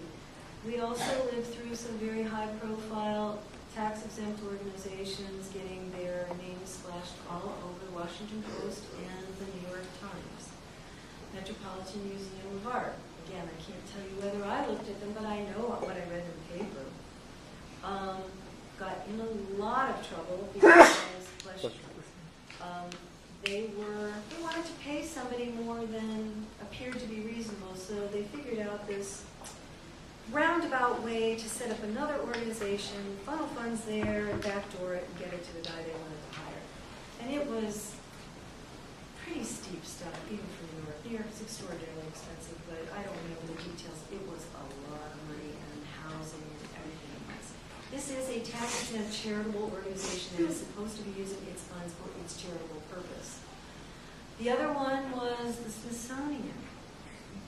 S4: We also lived through some very high-profile tax-exempt organizations getting their names splashed all over the Washington Post and the New York Times. Metropolitan Museum of Art. Again, I can't tell you whether I looked at them, but I know what I read in the paper. Got in a lot of trouble because they wanted to pay somebody more than appeared to be reasonable, so they figured out this roundabout way to set up another organization, funnel funds there, and backdoor it, and get it to the guy they wanted to hire. And it was pretty steep stuff, even for New York. New York's extraordinarily expensive, but I don't remember the details. It was a lot of money and housing and everything else. This is a tax-exempt charitable organization that is supposed to be using its funds for its charitable purpose. The other one was the Smithsonian.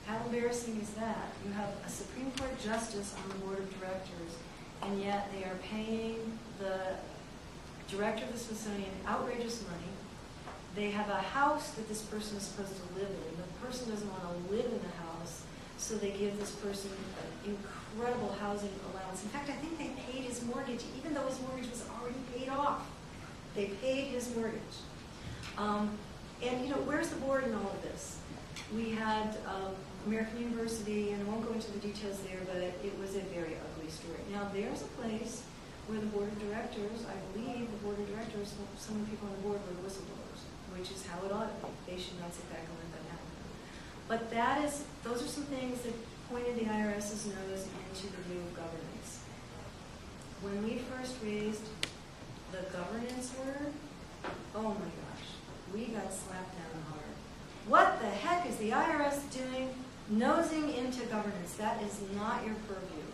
S4: How embarrassing is that? You have a Supreme Court justice on the board of directors, and yet they are paying the director of the Smithsonian outrageous money. They have a house that this person is supposed to live in. The person doesn't want to live in the house, so they give this person an incredible housing allowance. In fact, I think they paid his mortgage, even though his mortgage was already paid off. They paid his mortgage. And, you know, where's the board in all of this? We had American University, and I won't go into the details there, but it was a very ugly story. Now, there's a place where the board of directors, I believe the board of directors, some of the people on the board were whistleblowers, which is how it ought to be. They should not sit back and let that happen. But those are some things that pointed the IRS's nose into the view of governance. When we first raised the governance word, oh my gosh, we got slapped down hard. What the heck is the IRS doing nosing into governance? That is not your purview.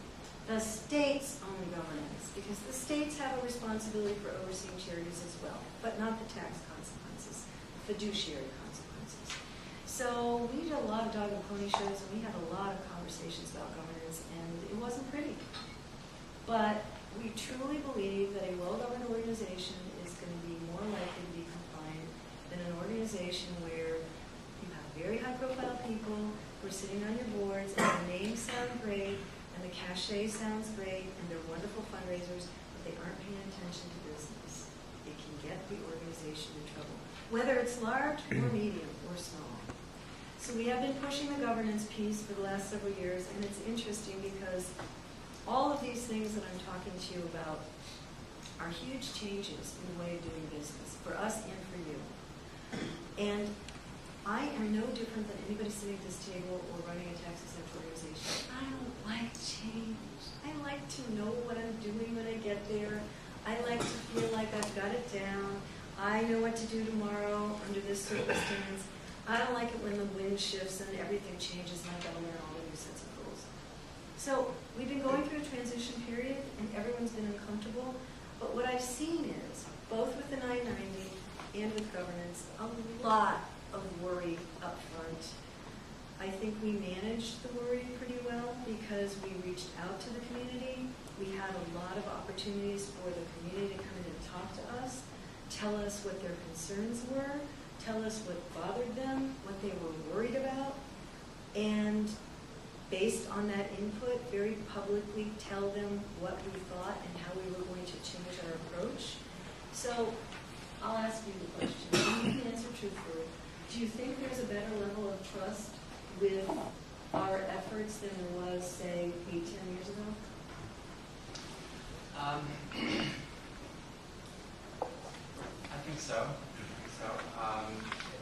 S4: The states own governance because the states have a responsibility for overseeing charities as well, but not the tax consequences, fiduciary consequences. So we did a lot of dog and pony shows, and we had a lot of conversations about governance, and it wasn't pretty. But we truly believe that a well-governed organization is going to be more likely to be compliant than an organization where you have very high-profile people who are sitting on your boards, and the names sound great, and the cachet sounds great, and they're wonderful fundraisers, but they aren't paying attention to business. It can get the organization in trouble, whether it's large or medium or small. So we have been pushing the governance piece for the last several years, and it's interesting because all of these things that I'm talking to you about are huge changes in the way of doing business for us and for you. And I am no different than anybody sitting at this table or running a tax-exempt organization. I don't like change. I like to know what I'm doing when I get there. I like to feel like I've got it down. I know what to do tomorrow under this circumstance. I don't like it when the wind shifts and everything changes and I've got to learn all the new sets of rules. So we've been going through a transition period and everyone's been uncomfortable. But what I've seen is, both with the 990 and with governance, a lot of worry up front. I think we managed the worry pretty well because we reached out to the community. We had a lot of opportunities for the community to come in and talk to us, tell us what their concerns were, tell us what bothered them, what they were worried about, and based on that input, very publicly tell them what we thought and how we were going to change our approach. So I'll ask you the question, and you can answer truthfully. Do you think there's a better level of trust with our efforts than there was, say, 8, 10 years ago?
S21: I think so.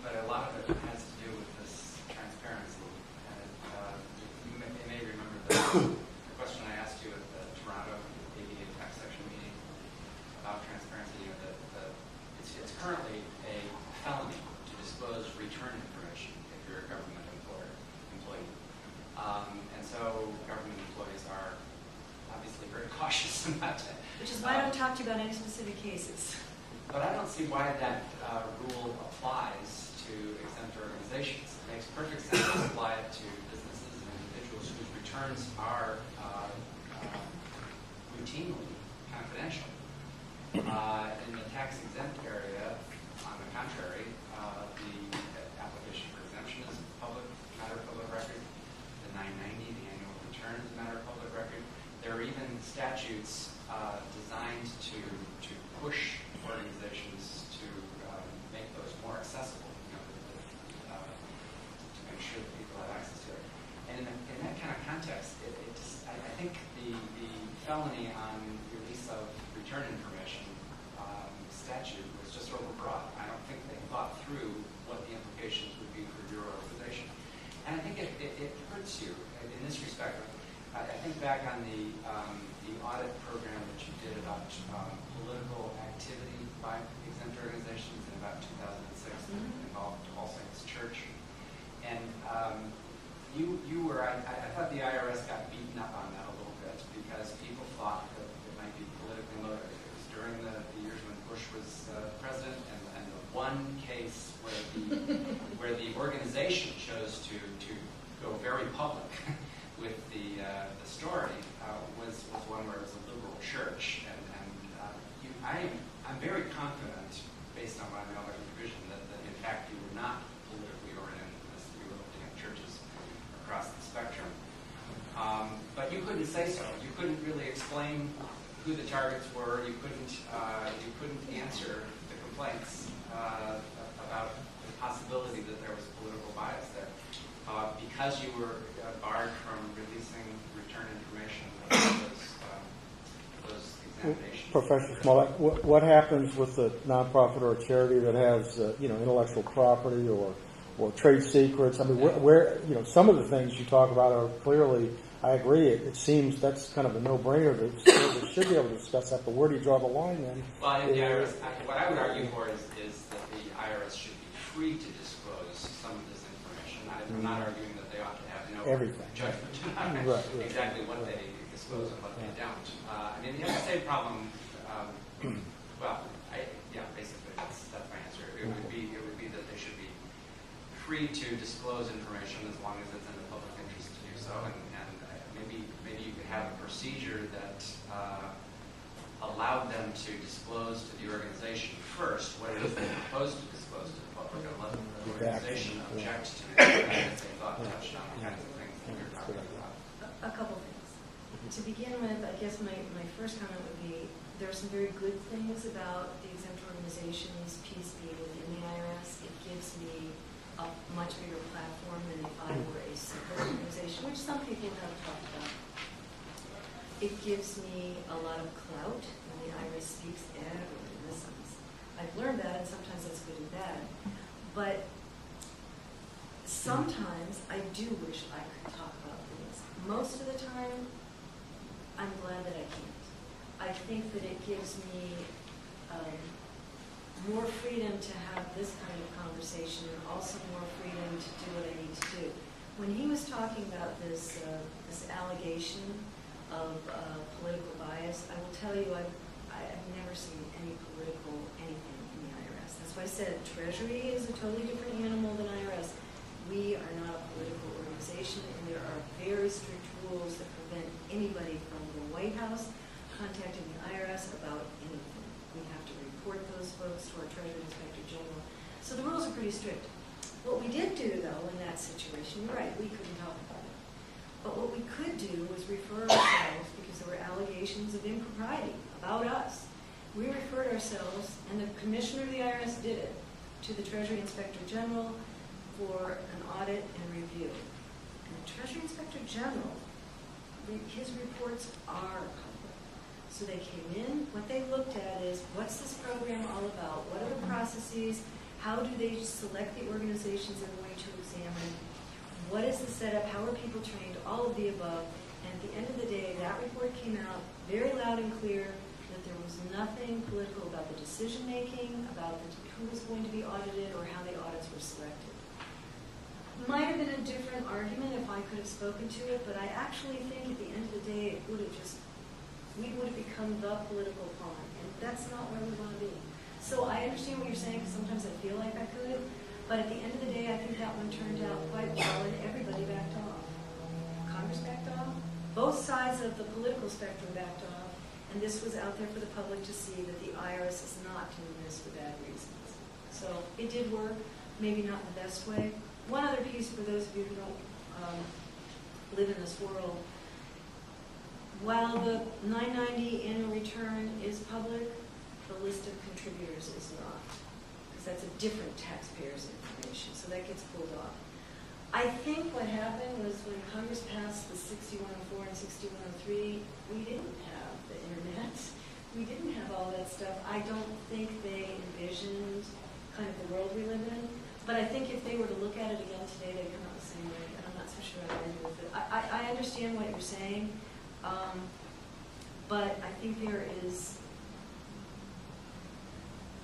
S21: But a lot of it has to do with this transparency. And you may remember the question I asked you at the Toronto ABA tax section meeting about transparency. It's currently a felony to disclose return information if you're a government employee. And so government employees are obviously very cautious about that.
S4: Which is why I don't talk to you about any specific cases.
S21: But I don't see why that rule applies to exempt organizations. It makes perfect sense to apply it to businesses and individuals whose returns are routinely confidential. In the tax-exempt area, on the contrary, the application for exemption is matter of public record. The 990, the annual return is a matter of public record. There are even statutes designed to push organizations to make those more accessible, to make sure that people have access to it. And in that kind of context, I think the felony on release of return information statute was just overbroad. I don't think they thought through what the implications would be for your organization. And I think it hurts you in this respect. I think back on the the audit program that you did about political activity by exempt organizations in about 2006 that involved All Saints Church. And you were, I thought the IRS got beaten up on that a little bit because people thought that it might be politically motivated. It was during the years when Bush was president, and the one case where the organization chose to go very public with the story was one where it was a liberal church, and I'm very confident, based on what I know about your division, that in fact you were not politically oriented as you were looking at churches across the spectrum. But you couldn't say so. You couldn't really explain who the targets were. You couldn't answer the complaints about the possibility that there was political bias there because you were barred from releasing return information about those examinations.
S16: Professor Smollett, what happens with a nonprofit or a charity that has intellectual property or trade secrets? I mean, where some of the things you talk about are clearly, I agree. It seems that's kind of a no-brainer that they should be able to discuss that. But where do you draw the line then?
S21: Well, I think the IRS. What I would argue for is that the IRS should be free to disclose some of this information. I'm not arguing that they ought to have no
S16: everything
S21: judgment
S16: right.
S21: exactly what they disclose and what they don't. I mean, you have the same problem. Basically, that's my answer. It would be that they should be free to disclose information as long as it's in the public interest to do so, and maybe you could have a procedure that allowed them to disclose to the organization first what it is they propose to disclose to the public, and let the organization object to the things they thought touched on the kinds of things that you're talking about.
S4: A couple things. To begin with, I guess my first comment would be there are some very good things about the exempt organizations piece being in the IRS. It gives me a much bigger platform than if I were a separate organization, which some people have talked about. It gives me a lot of clout when the IRS speaks, everyone listens. I've learned that, and sometimes that's good and bad. But sometimes I do wish I could talk about things. Most of the time, I'm glad that I can't. I think that it gives me more freedom to have this kind of conversation, and also more freedom to do what I need to do. When he was talking about this allegation of political bias, I will tell you I've never seen any political anything in the IRS. That's why I said Treasury is a totally different animal than IRS. We are not a political organization, and there are very strict rules that prevent anybody from the White House contacting the IRS about anything. We have to report those folks to our Treasury Inspector General. So the rules are pretty strict. What we did do, though, in that situation, you're right, we couldn't talk about it. But what we could do was refer ourselves, because there were allegations of impropriety about us. We referred ourselves, and the commissioner of the IRS did it, to the Treasury Inspector General for an audit and review. And the Treasury Inspector General, his reports are public. So they came in, what they looked at is, what's this program all about? What are the processes? How do they select the organizations they're going to examine? What is the setup? How are people trained? All of the above. And at the end of the day, that report came out very loud and clear that there was nothing political about the decision-making, about who was going to be audited, or how the audits were selected. Might have been a different argument if I could have spoken to it, but I actually think at the end of the day, we would have become the political pawn, and that's not where we want to be. So I understand what you're saying, because sometimes I feel like I could, but at the end of the day, I think that one turned out quite well, and everybody backed off. Congress backed off, both sides of the political spectrum backed off, and this was out there for the public to see that the IRS is not doing this for bad reasons. So it did work, maybe not in the best way. One other piece for those of you who don't live in this world. While the 990 annual return is public, the list of contributors is not, because that's a different taxpayer's information, so that gets pulled off. I think what happened was when Congress passed the 6104 and 6103, we didn't have the internet. We didn't have all that stuff. I don't think they envisioned kind of the world we live in, but I think if they were to look at it again today, they'd come out the same way, and I'm not so sure I agree with it. I understand what you're saying. But I think there is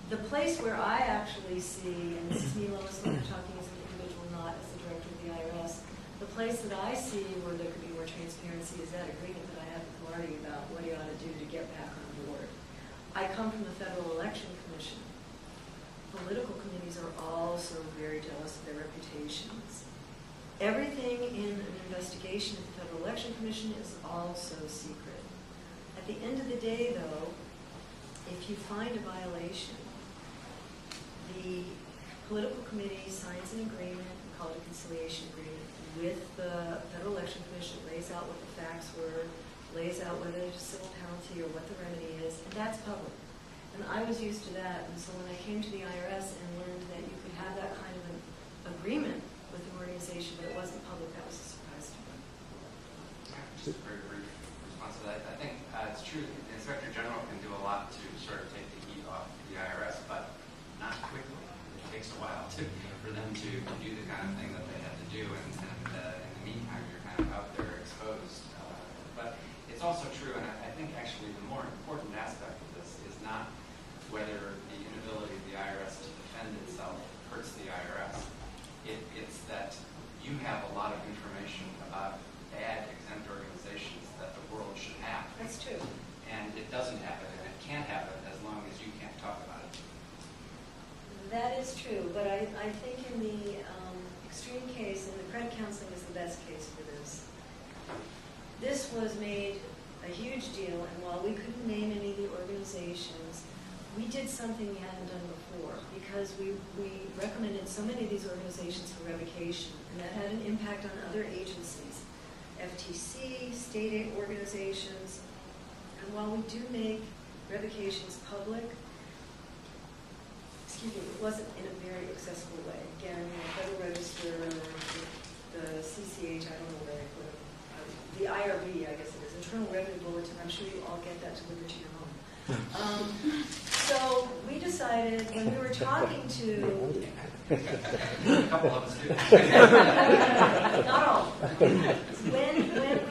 S4: the place where I actually see, and this is me, Lois, when I'm talking as an individual, not as the director of the IRS, the place that I see where there could be more transparency is that agreement that I have with Marty about what he ought to do to get back on board. I come from the Federal Election Commission. Political committees are also very jealous of their reputations. Everything in an investigation at the Federal Election Commission is also secret. At the end of the day, though, if you find a violation, the political committee signs an agreement, called a conciliation agreement, with the Federal Election Commission, lays out what the facts were, lays out whether there's a civil penalty or what the remedy is, and that's public. And I was used to that, and so when I came to the IRS and learned that you could have that kind of an agreement with an organization, but it wasn't public, that was a surprise to me.
S21: Just a very brief response to that. I think it's true that the Inspector General can do a lot to sort of take the heat off the IRS, but not quickly. It takes a while for them to do the kind of thing that they have to do, and in the meantime, you're kind of out there exposed. But it's also true, and I think actually the more important aspect of this is not whether the inability of the IRS to defend itself hurts the IRS. It's that you have a lot of information about bad exempt organizations that the world should have.
S4: That's true.
S21: And it doesn't have it, and it can't have it as long as you can't talk about it.
S4: That is true, but I think in the extreme case, and the credit counseling is the best case for this, this was made a huge deal, and while we couldn't name any of the organizations, we did something we hadn't done before, because we recommended so many of these organizations for revocation, and that had an impact on other agencies, FTC, state aid organizations, and while we do make revocations public, excuse me, it wasn't in a very accessible way. Again, the Federal Register, the CCH, I don't know where they put it, the IRB, I guess it is, Internal Revenue Bulletin, I'm sure you all get that delivered to your home. So we decided when we were talking to
S21: A couple of us do.
S4: not all. When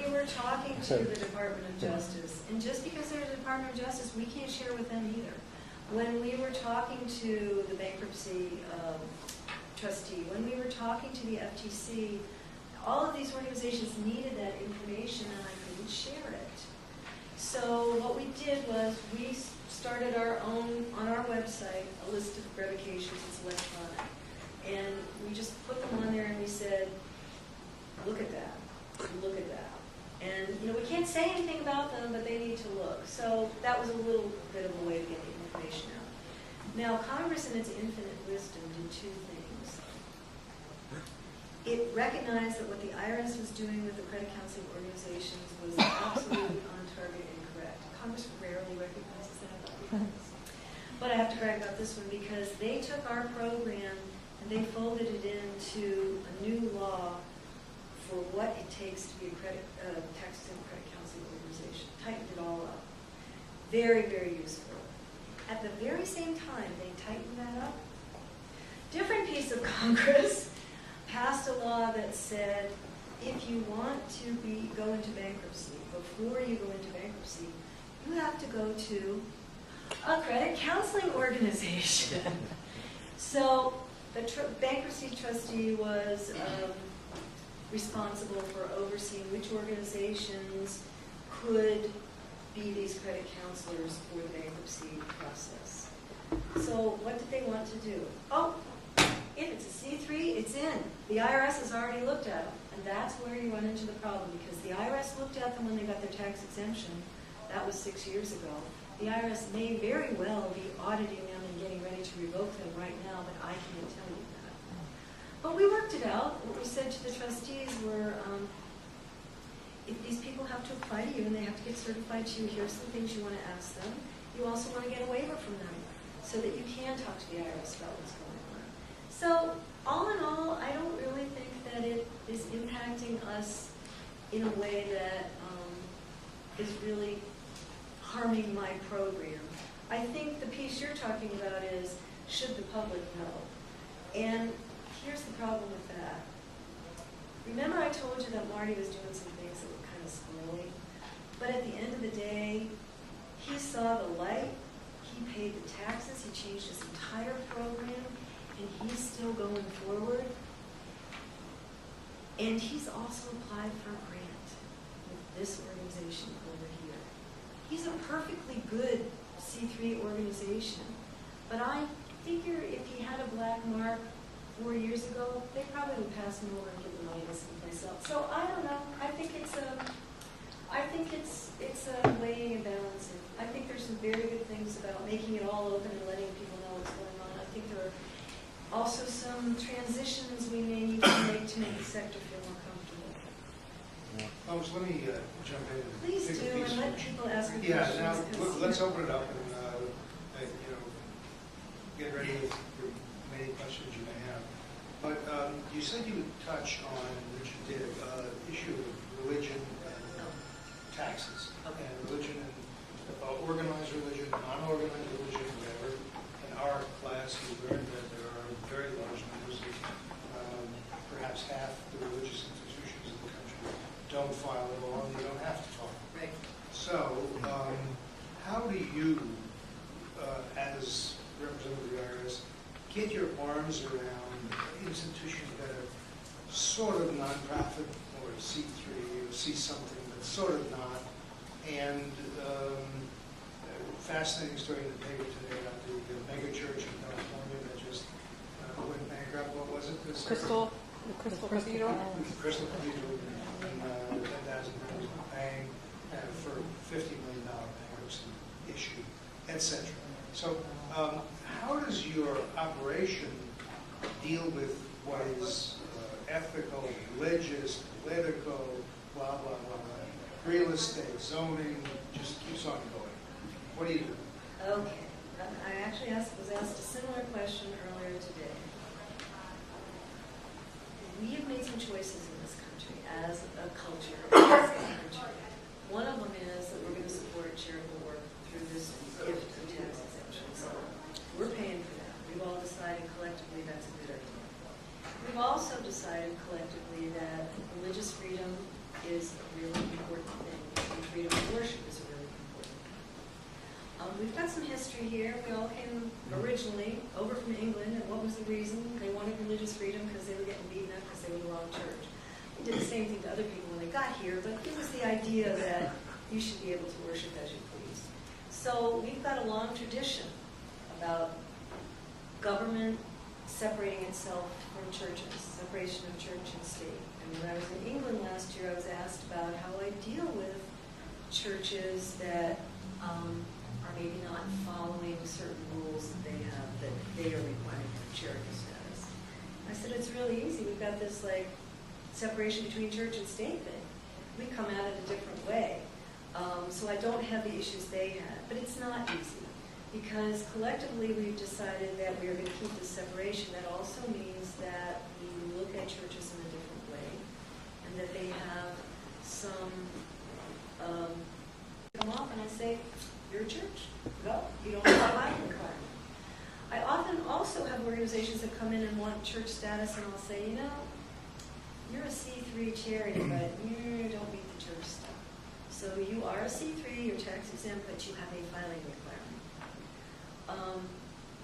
S4: we were talking to the Department of Justice, and just because they're the Department of Justice, we can't share with them either. When we were talking to the bankruptcy trustee, when we were talking to the FTC, all of these organizations needed that information, and I couldn't share it. So what we did was we started our own, on our website, a list of revocations. It's electronic. And we just put them on there and we said, look at that, look at that. And, you know, we can't say anything about them, but they need to look. So that was a little bit of a way to get the information out. Now, Congress, in its infinite wisdom, did two things. It recognized that what the IRS was doing with the credit counseling organizations was absolutely on target and correct. Congress rarely recognizes that. But I have to brag about this one because they took our program and they folded it into a new law for what it takes to be a tax-exempt credit counseling organization. Tightened it all up. Very, very useful. At the very same time they tightened that up, different piece of Congress passed a law that said if you want to go into bankruptcy, before you go into bankruptcy, you have to go to a credit counseling organization. So the bankruptcy trustee was responsible for overseeing which organizations could be these credit counselors for the bankruptcy process. So what did they want to do? Oh, if it's a C3, it's in. The IRS has already looked at them. And that's where you run into the problem, because the IRS looked at them when they got their tax exemption. That was 6 years ago. The IRS may very well be auditing them and getting ready to revoke them right now, but I can't tell you that. But we worked it out. What we said to the trustees were, if these people have to apply to you and they have to get certified to you, here's some things you want to ask them. You also want to get a waiver from them so that you can talk to the IRS about what's going on. So all in all, I don't really think that it is impacting us in a way that is really harming my program. I think the piece you're talking about is, should the public know? And here's the problem with that. Remember I told you that Marty was doing some things that were kind of squirrely? But at the end of the day, He saw the light, he paid the taxes, he changed his entire program, and he's still going forward. And he's also applied for a grant with this organization over here. He's a perfectly good C3 organization, but I figure if he had a black mark 4 years ago, they probably would pass him over and give the money to someplace else. So I don't know. I think it's a weighing and balancing. I think there's some very good things about making it all open and letting people know what's going on. I think there are also some transitions we may need to make the sector feel more comfortable.
S1: Lois, let me jump in.
S4: Please
S1: Take a
S4: do,
S1: piece
S4: and let
S1: from-
S4: people ask me
S1: Yeah,
S4: questions.
S1: now,
S4: 'Cause-
S1: let's open it up and, get ready with your many questions you may have. But you said you would touch on, which you did, issue of religion and taxes. And religion and organized religion, non-organized religion, whatever. In our class, we learned that there are very large numbers of, perhaps half the religious institutions in the country don't file at all, and they don't have to file.
S4: Right.
S1: So, how do you, as representative of the IRS, get your arms around institutions that are sort of nonprofit or C3 or C something, but sort of not? And fascinating story in the paper today about the mega church in California that just went bankrupt. What was it?
S13: The Crystal Cathedral?
S1: The Crystal Cathedral in 10,000 members paying for $50 million bankruptcy issue, etc. So how does your operation deal with what is ethical, religious, political, blah, blah, blah, blah, real estate, zoning, just keeps on going? What do you do?
S4: Okay. I actually was asked a similar question earlier today. We have made some choices in this country as a culture, as a country. One of them is that we're going to support charitable work through this gift of tax exemption. So we're paying for that. We've all decided collectively that's a good idea. We've also decided collectively that religious freedom is a really important thing, and freedom of worship is a really important thing. We've got some history here. We all came originally over from England, and what was the reason? They wanted religious freedom because they were getting beaten up because they were the wrong church. They did the same thing to other people when they got here, but it was the idea that you should be able to worship as you please. So we've got a long tradition about government separating itself from churches, separation of church and state. And when I was in England last year, I was asked about how I deal with churches that are maybe not following certain rules that they have, that they are requiring for charitable status. I said, it's really easy. We've got this like separation between church and state thing. We come at it a different way. So I don't have the issues they had. But it's not easy because collectively we've decided that we are going to keep this separation. That also means that we look at churches in a different way and that they have some come up and I say, you're a church. Go. You don't have my requirement. I often also have organizations that come in and want church status and I'll say, you know, you're a C3 charity, but you don't meet the church stuff. So you are a C3, you're tax exempt, but you have a filing requirement.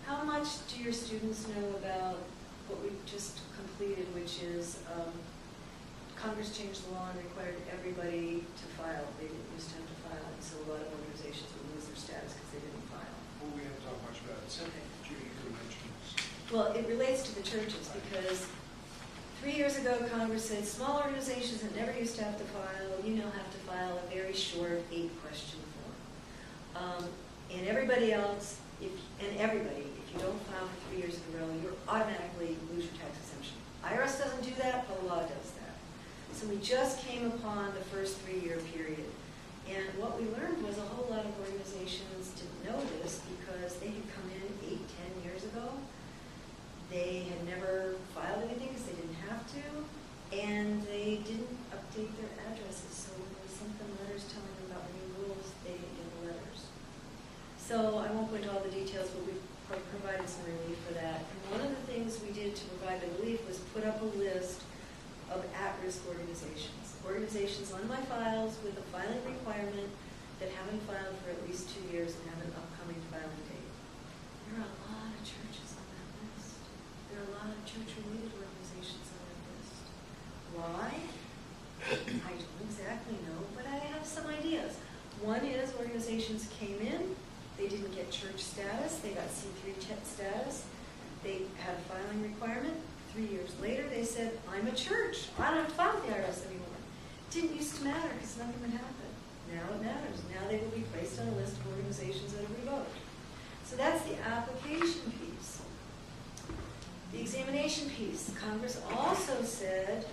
S4: How much do your students know about what we just completed, which is Congress changed the law and required everybody to file. They didn't used to have to file, and so a lot of organizations would lose their status because they didn't file.
S1: Well, we haven't talked much about it. So
S4: Okay.
S1: Judy, you could mention this.
S4: Well, it relates to the churches because 3 years ago, Congress said small organizations that never used to have to file, you now have to file a very short 8-question form. And everybody else, if you don't file for 3 years in a row, you automatically lose your tax exemption. IRS doesn't do that, the law does that. So we just came upon the first 3-year period. And what we learned was a whole lot of organizations didn't know this because they had come in 8-10 years ago. They had never filed anything because they didn't have to, and they didn't update their addresses. So when we sent them letters telling them about the new rules, they didn't get the letters. So I won't go into all the details, but we provided some relief for that. And one of the things we did to provide the relief was put up a list of at-risk organizations. Organizations on my files with a filing requirement that haven't filed for at least 2 years and have an upcoming filing date. There are a lot of churches on that list. There are a lot of church-related organizations on that list. Why? I don't exactly know, but I have some ideas. One is organizations came in, they didn't get church status, they got C3 status, they had a filing requirement. 3 years later, they said, I'm a church. I don't have to file with the IRS anymore. Didn't used to matter because nothing would happen. Now it matters. Now they will be placed on a list of organizations that are revoked. So that's the application piece. The examination piece. Congress also said,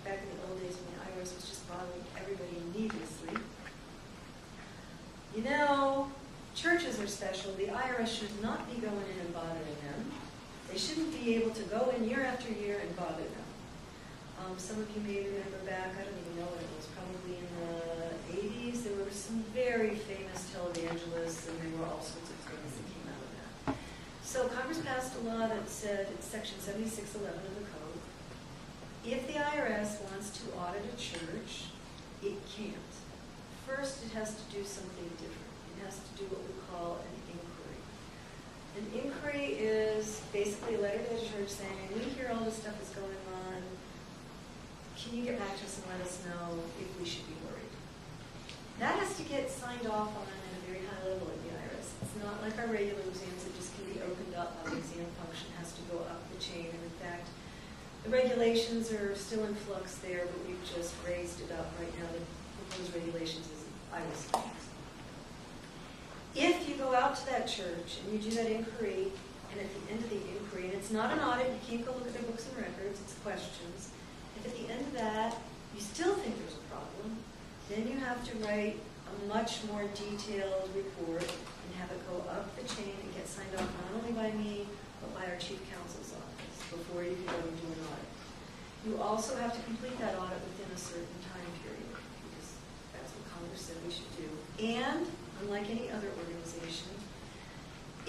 S4: back in the old days when the IRS was just bothering everybody needlessly, you know, churches are special. The IRS should not be going in and bothering them. They shouldn't be able to go in year after year and bother them. Some of you may remember back, I don't even know when it was, probably in the 80s, there were some very famous televangelists, and there were all sorts of things that came out of that. So Congress passed a law that said, it's section 7611 of the code, if the IRS wants to audit a church, it can't. First, it has to do something different. It has to do what we call an inquiry. An inquiry is basically a letter to the church saying, we hear all this stuff is going on. Can you get back to us and let us know if we should be worried? That has to get signed off on at a very high level at the IRS. It's not like our regular exams that just can be opened up. Our exam function has to go up the chain. And in fact, the regulations are still in flux there, but we've just raised it up right now. The proposed regulations is IRS things. If you go out to that church and you do that inquiry, and at the end of the inquiry, and it's not an audit, you can't go look at their books and records, it's questions. If at the end of that you still think there's a problem, then you have to write a much more detailed report and have it go up the chain and get signed off not only by me, but by our chief counsel's office before you can go and do an audit. You also have to complete that audit within a certain time period, because that's what Congress said we should do. And unlike any other organization,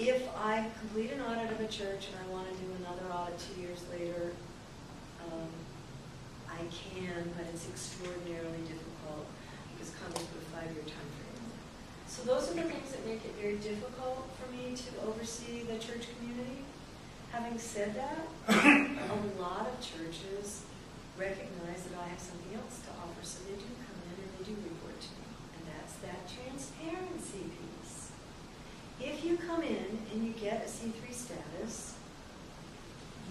S4: if I complete an audit of a church and I want to do another audit 2 years later, I can, but it's extraordinarily difficult because Congress put a 5-year time frame. So those are the things that make it very difficult for me to oversee the church community. Having said that, a lot of churches recognize that I have something else to offer, so they do come in and they do report to me. And that's that transparency piece. If you come in and you get a C3 status,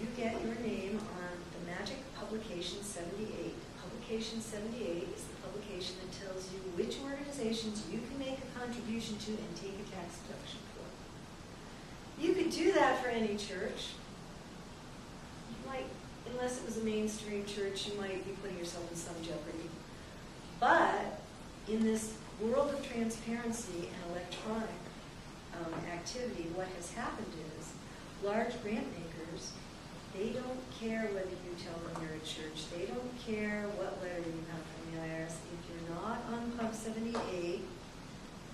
S4: you get your name on the magic publication 78. Publication 78 is the publication that tells you which organizations you can make a contribution to and take a tax deduction for. You could do that for any church. You might, unless it was a mainstream church, you might be putting yourself in some jeopardy. But in this world of transparency and electronic activity, what has happened is large grant makers, they don't care whether you tell them you're a church. They don't care what letter you have from the IRS. If you're not on Pub 78,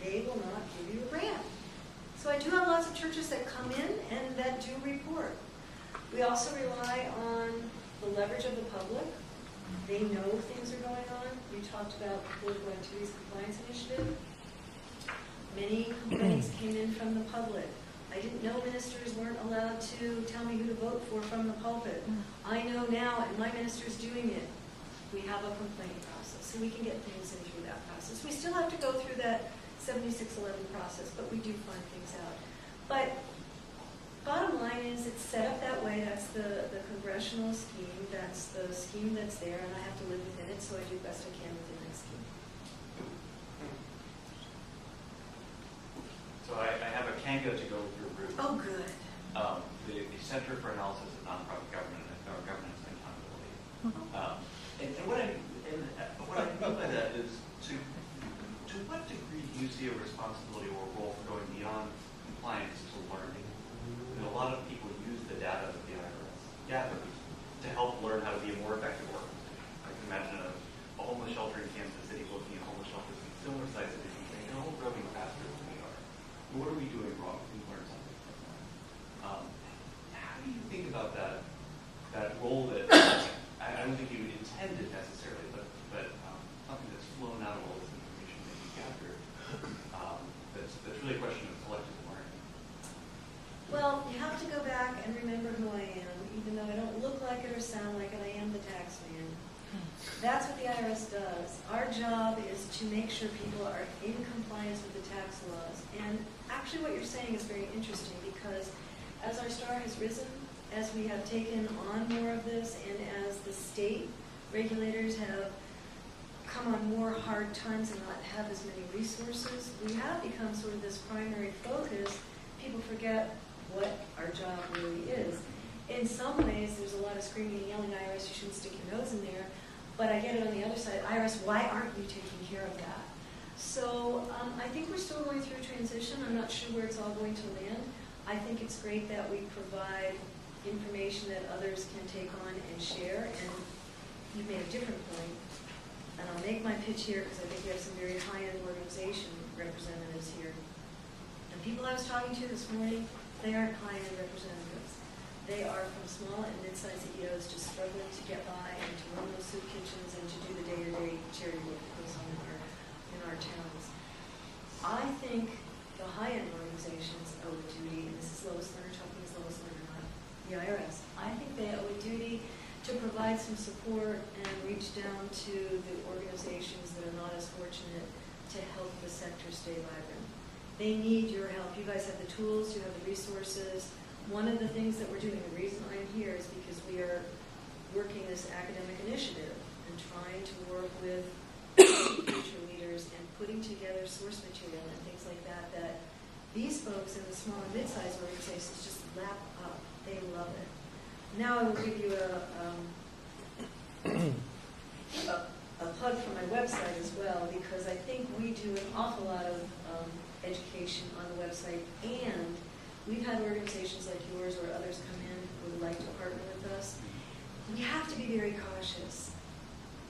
S4: they will not give you a grant. So I do have lots of churches that come in and that do report. We also rely on the leverage of the public. They know things are going on. You talked about the Political Activities Compliance Initiative. Many complaints came in from the public. I didn't know ministers weren't allowed to tell me who to vote for from the pulpit. I know now, and my minister's doing it. We have a complaint process, so we can get things in through that process. We still have to go through that 7611 process, but we do find things out. But bottom line is it's set up that way. That's the congressional scheme. That's the scheme that's there, and I have to live within it, so I do the best I can within that scheme.
S2: So I have a Kango to go with your group.
S4: Oh, good.
S2: The Center for Analysis of Nonprofit Government or Governance and Accountability. And what I mean by that is to what degree do you see a responsibility or a role for going beyond compliance to learning? And a lot of people use the data that the IRS gathers to help learn how to be a more effective organization. I can imagine a homeless shelter in Kansas City looking at homeless shelters in similar size cities and saying, they're all growing faster than we are. What are we doing wrong? We learn something from that. How do you think about that role that I don't think you intended necessarily, but something that's flown out of all this information that you gathered? So it's really a question of selective learning.
S4: Well, you have to go back and remember who I am, even though I don't look like it or sound like it, I am the tax man. That's what the IRS does. Our job is to make sure people are in compliance with the tax laws. And actually what you're saying is very interesting because as our star has risen, as we have taken on more of this, and as the state regulators have come on more hard times and not have as many resources, we have become sort of this primary focus. People forget what our job really is. In some ways, there's a lot of screaming and yelling, IRS, you shouldn't stick your nose in there. But I get it on the other side, IRS, why aren't you taking care of that? So I think we're still going through a transition. I'm not sure where it's all going to land. I think it's great that we provide information that others can take on and share. And you've made a different point. And I'll make my pitch here because I think we have some very high-end organization representatives here. And people I was talking to this morning, they aren't high-end representatives. They are from small and mid-sized CEOs just struggling to get by and to run those soup kitchens and to do the day-to-day charity work that goes on in our towns. I think the high-end organizations owe a duty, and this is Lois Lerner talking as Lois Lerner, not the IRS. I think they owe a duty to provide some support and reach down to the organizations that are not as fortunate to help the sector stay vibrant. They need your help. You guys have the tools, you have the resources. One of the things that we're doing, the reason I'm here is because we are working this academic initiative and trying to work with future leaders and putting together source material and things like that, that these folks in the small and mid-sized organizations just lap up. They love it. Now I will give you a plug for my website as well, because I think we do an awful lot of education on the website, and we've had organizations like yours or others come in who would like to partner with us. We have to be very cautious.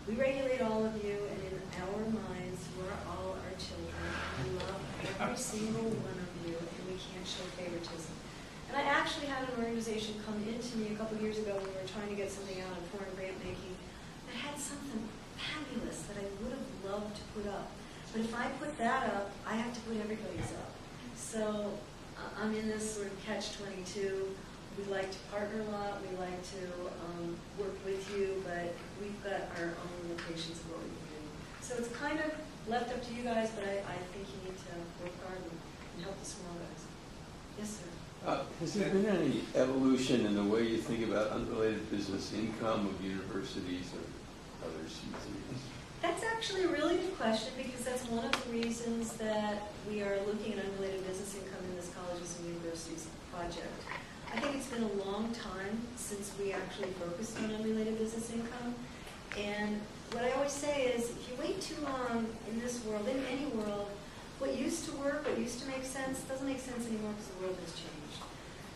S4: We regulate all of you, and in our minds, you are all our children. We love every single one of you, and we can't show favoritism. And I actually had an organization come into me a couple years ago when we were trying to get something out on foreign grant making that had something fabulous that I would have loved to put up. But if I put that up, I have to put everybody's up. So I'm in this sort of catch-22. We like to partner a lot. We like to work with you, but we've got our own limitations of what we can do. So it's kind of left up to you guys, but I think you need to work hard and help the small guys. Yes, sir.
S3: Has there been any evolution in the way you think about unrelated business income of universities or other institutions?
S4: That's actually a really good question, because that's one of the reasons that we are looking at unrelated business income in this colleges and universities project. I think it's been a long time since we actually focused on unrelated business income. And what I always say is, if you wait too long in this world, in any world, what used to work, what used to make sense, doesn't make sense anymore because the world has changed.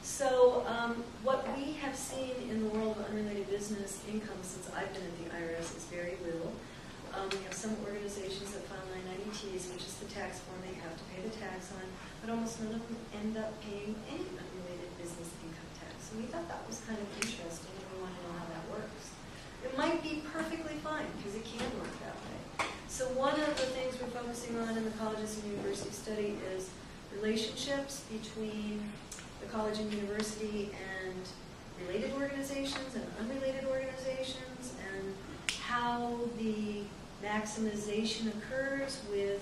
S4: So what we have seen in the world of unrelated business income since I've been at the IRS is very little. We have some organizations that file 990Ts, which is the tax form they have to pay the tax on, but almost none of them end up paying any unrelated business income tax. So we thought that was kind of interesting, and we want to know how that works. It might be perfectly fine, because it can work that way. So one of the things we're focusing on in the colleges and university study is relationships between the college and university and related organizations and unrelated organizations, and how the maximization occurs with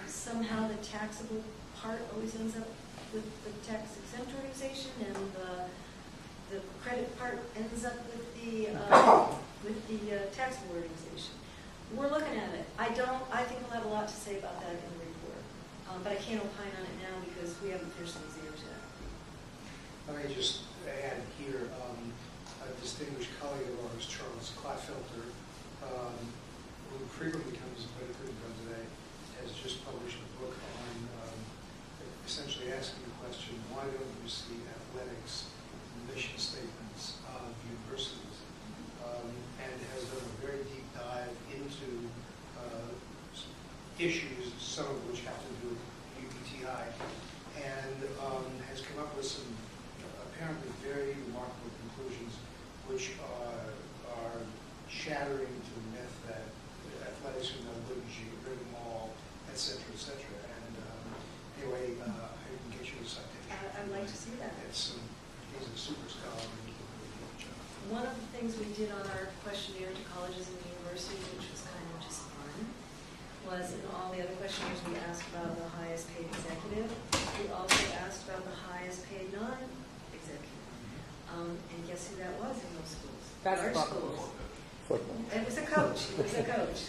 S4: somehow the taxable part always ends up with the tax exempt organization, and the credit part ends up with the taxable organization. We're looking at it. I think we'll have a lot to say about that in the report, but I can't opine on it now because we haven't finished the exams yet.
S1: Let me just add here, a distinguished colleague of ours, Charles Clotfelter, who frequently comes, but couldn't come today, has just published a book on essentially asking the question, why don't you see athletics mission statements of universities? And has done a very deep dive into issues, some of which have to do with UBTI, and has come up with some apparently very remarkable conclusions, which are shattering to the myth that athletics are no good, you should get rid of them all, et cetera, et cetera. And I can get you a citation.
S4: I'd like to see that.
S1: He's a super scholar. And he can really do the job.
S4: One of the things we did on our questionnaire to colleges and universities, which was kind of just fun, was in all the other questionnaires we asked about the highest paid executive. We also asked about the highest paid non-executive. And guess who that was in those schools? Large schools. It was a coach. It was a coach.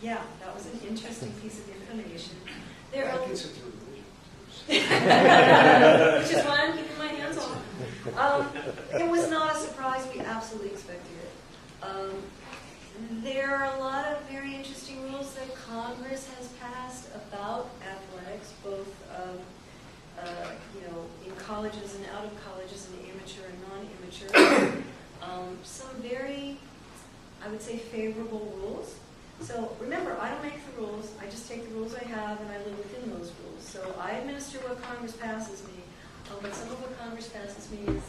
S4: Yeah, that was an interesting piece of information. There are, which is why I'm keeping my hands off. It was not a surprise. We absolutely expected it. There are a lot of very interesting rules that Congress has passed about athletics, both in colleges and out of colleges, and amateur and non-amateur. Some very, I would say, favorable rules. So remember, I don't make the rules. I just take the rules I have and I live within those rules. So I administer what Congress passes me. But some of what Congress passes me is,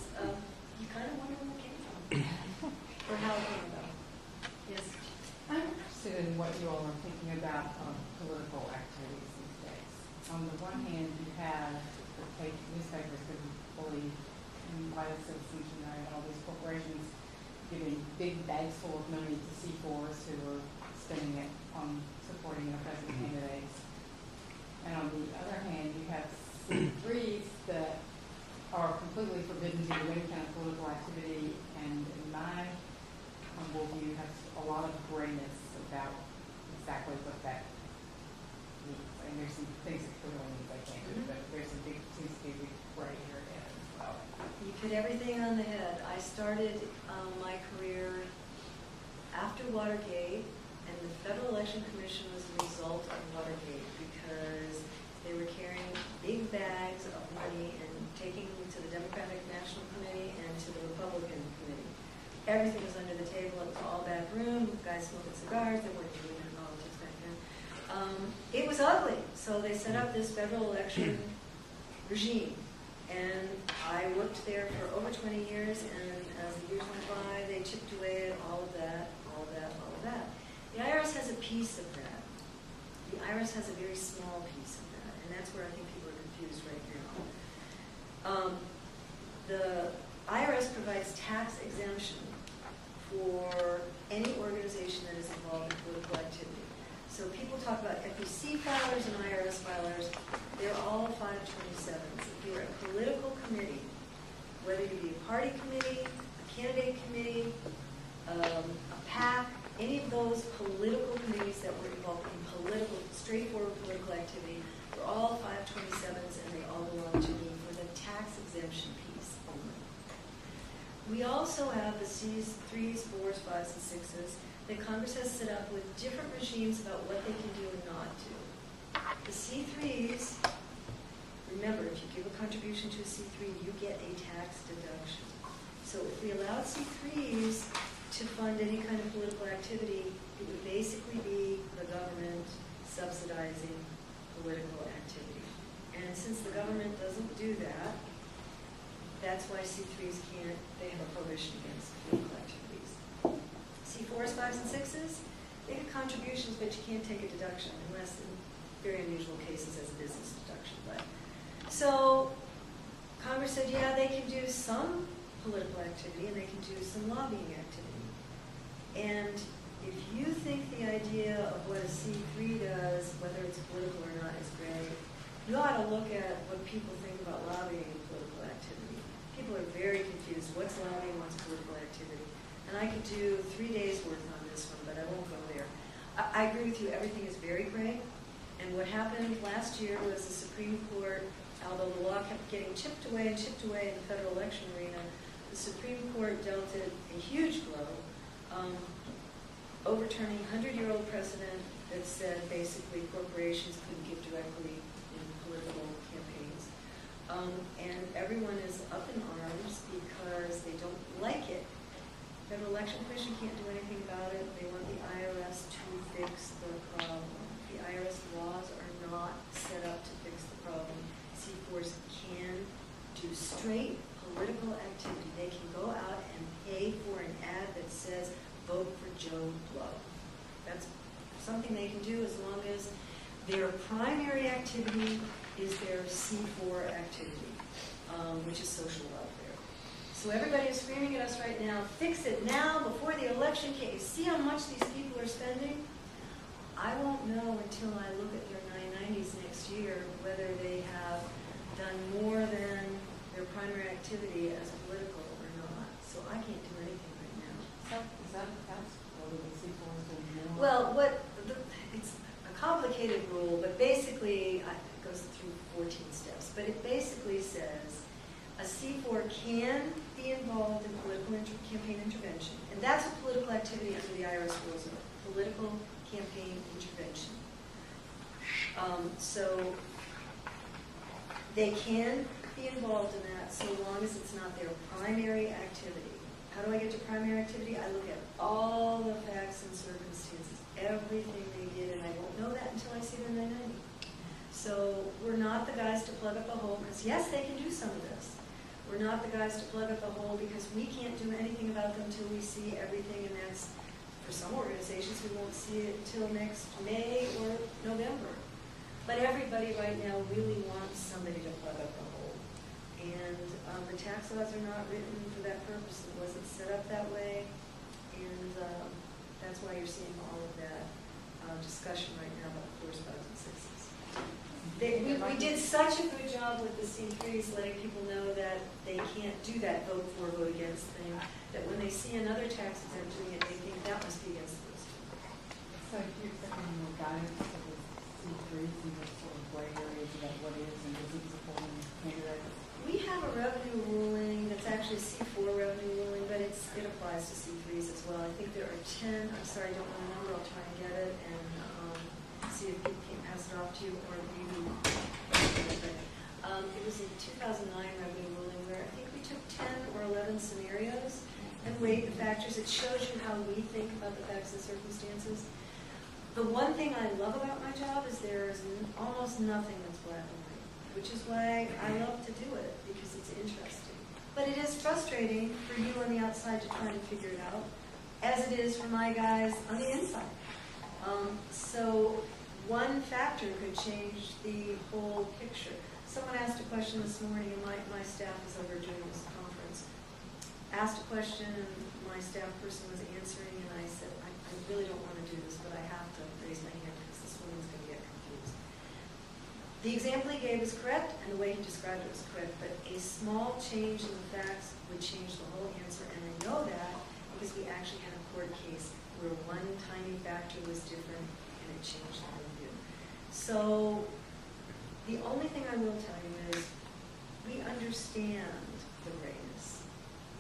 S4: you kind of wonder where it came from or how it came about. Yes?
S19: I'm interested in what you all are thinking about political activities these days. On the one hand, you have the newspapers that bully invited citizens united, all these corporations giving big bags full of money to C4s who are spending it on supporting their president candidates. And on the other hand, you have C3s that are completely forbidden to do any kind of political activity, and in my humble view, have a lot of grayness about exactly what that means. And there's some things that clearly means I can't do, but there's some big, seems to be big gray area as well.
S4: You put everything on the head. I started my career after Watergate, and the Federal Election Commission was a result of Watergate because they were carrying big bags of money and taking them to the Democratic National Committee and to the Republican Committee. Everything was under the table. It was all back room. Guys smoking cigars. They weren't doing their politics back then. It was ugly. So they set up this federal election regime. And I worked there for over 20 years, and as the years went by, they chipped away at all of that, all of that, all of that. The IRS has a piece of that. The IRS has a very small piece of that, and that's where I think people are confused right now. The IRS provides tax exemption for any organization that is involved in political activity. So people talk about FEC filers and IRS filers. They're all 527s. If you're a political committee, whether you be a party committee, a candidate committee, a PAC, any of those political committees that were involved in straightforward political activity, they're all 527s, and they all belong to me for the tax exemption piece only. We also have the C's, 3s, 4s, 5s, and 6s that Congress has set up with different regimes about what they can do and not do. The C3s, remember, if you give a contribution to a C3, you get a tax deduction. So if we allowed C3s to fund any kind of political activity, it would basically be the government subsidizing political activity. And since the government doesn't do that, that's why C3s can't, they have a prohibition against political activities. C4s, 5s, and 6s, they get contributions, but you can't take a deduction unless in very unusual cases as a business deduction. But so Congress said, yeah, they can do some political activity and they can do some lobbying activity. And if you think the idea of what a C3 does, whether it's political or not, is great, you ought to look at what people think about lobbying and political activity. People are very confused. What's lobbying, what's political activity? And I could do 3 days worth on this one, but I won't go there. I agree with you, everything is very gray. And what happened last year was the Supreme Court, although the law kept getting chipped away in the federal election arena, the Supreme Court dealt it a huge blow, overturning a 100-year-old precedent that said basically corporations couldn't give directly in political campaigns. And everyone is up in arms because they don't like it. The Federal Election Commission can't do anything about it. They want the IRS to fix the problem. The IRS laws are not set up to fix the problem. C4s can do straight political activity. They can go out and pay for an ad that says, vote for Joe Blow. That's something they can do as long as their primary activity is their C4 activity, which is social welfare. So everybody is screaming at us right now, fix it now before the election case. See how much these people are spending? I won't know until I look at their 990s next year whether they have done more than their primary activity as political or not. So I can't do anything right now.
S19: So is that that's whether the C4 is doing more?
S4: Well, it's a complicated rule, but basically it goes through 14 steps. But it basically says a C4 can be involved in political campaign intervention, and that's a political activity under the IRS rules of political campaign intervention. So they can be involved in that so long as it's not their primary activity. How do I get to primary activity? I look at all the facts and circumstances, everything they did, and I won't know that until I see their 990. So we're not the guys to plug up a hole, because yes, they can do some of this. We're not the guys to plug up a hole because we can't do anything about them until we see everything, and that's, for some organizations, we won't see it until next May or November. But everybody right now really wants somebody to plug up the hole. And the tax laws are not written for that purpose. It wasn't set up that way. And that's why you're seeing all of that discussion right now about the 4s, 5s, and 6s. We did such a good job with the C3s letting people know that they can't do that vote for, vote against thing, that when they see another tax exempt doing it, they think that must be against those two.
S19: So you're thinking more guidance for the C3s and the sort of gray areas about what is and isn't supporting candidates?
S4: We have a revenue ruling that's actually a C4 revenue ruling, but it applies to C3s as well. I think there are 10. I'm sorry, I don't know the number. I'll try and get it and see if people can pass it off to you, or maybe it was a 2009 revenue ruling where I think we took 10 or 11 scenarios and weighed the factors. It shows you how we think about the facts and circumstances. The one thing I love about my job is there is almost nothing that's black and white, which is why I love to do it, because it's interesting. But it is frustrating for you on the outside to try to figure it out, as it is for my guys on the inside. So one factor could change the whole picture. Someone asked a question this morning, and my staff was over doing this conference. Asked a question, and my staff person was answering, and I said, I really don't want to do this, but I have to raise my hand because this woman's going to get confused. The example he gave is correct, and the way he described it was correct, but a small change in the facts would change the whole answer, and I know that because we actually had a court case where one tiny factor was different, and it changed the whole view. So the only thing I will tell you is we understand the grayness.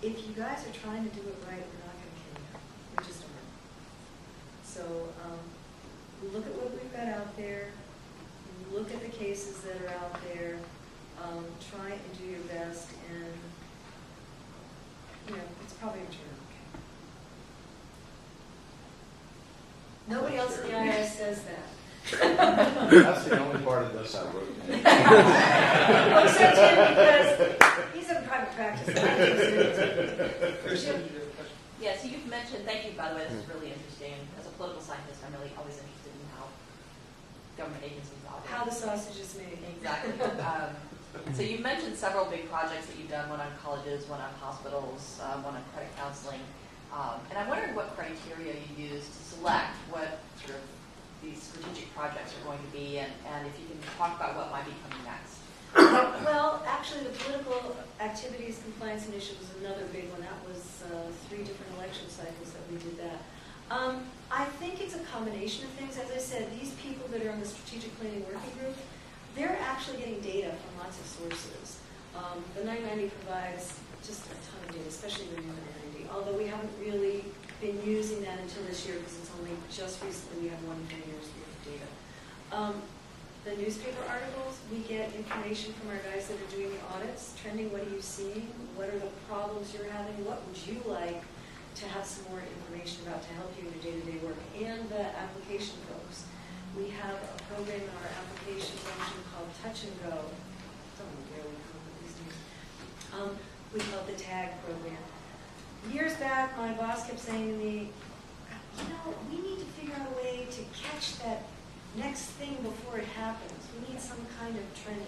S4: If you guys are trying to do it right, we're not going to kill you. We just aren't. So look at what we've got out there. Look at the cases that are out there. Try and do your best, and it's probably going to turn out okay. Nobody else in the IRS says that.
S18: That's the only part of this I wrote down.
S4: Well, except him, because he's in private practice.
S10: Yeah, so you've mentioned, thank you, by the way, this is really interesting. As a political scientist, I'm really always interested in how government agencies operate.
S4: How the sausage is made.
S10: Exactly. So you've mentioned several big projects that you've done, one on colleges, one on hospitals, one on credit counseling. And I wondered what criteria you use to select what sort of these strategic projects are going to be, and if you can talk about what might be coming next.
S4: Well, actually, the political activities compliance initiative was another big one. That was 3 different election cycles that we did that. I think it's a combination of things. As I said, these people that are on the strategic planning working group, they're actually getting data from lots of sources. The 990 provides just a ton of data, especially the new 990, although we haven't really been using that until this year because it's only just recently we have 1 year's worth of data. The newspaper articles, we get information from our guys that are doing the audits, trending, what are you seeing, what are the problems you're having, what would you like to have some more information about to help you in your day-to-day work, and the application folks. We have a program in our application function called Touch and Go. I don't know where we come up with these names. We call it the TAG program. Years back, my boss kept saying to me, we need to figure out a way to catch that next thing before it happens. We need some kind of trending.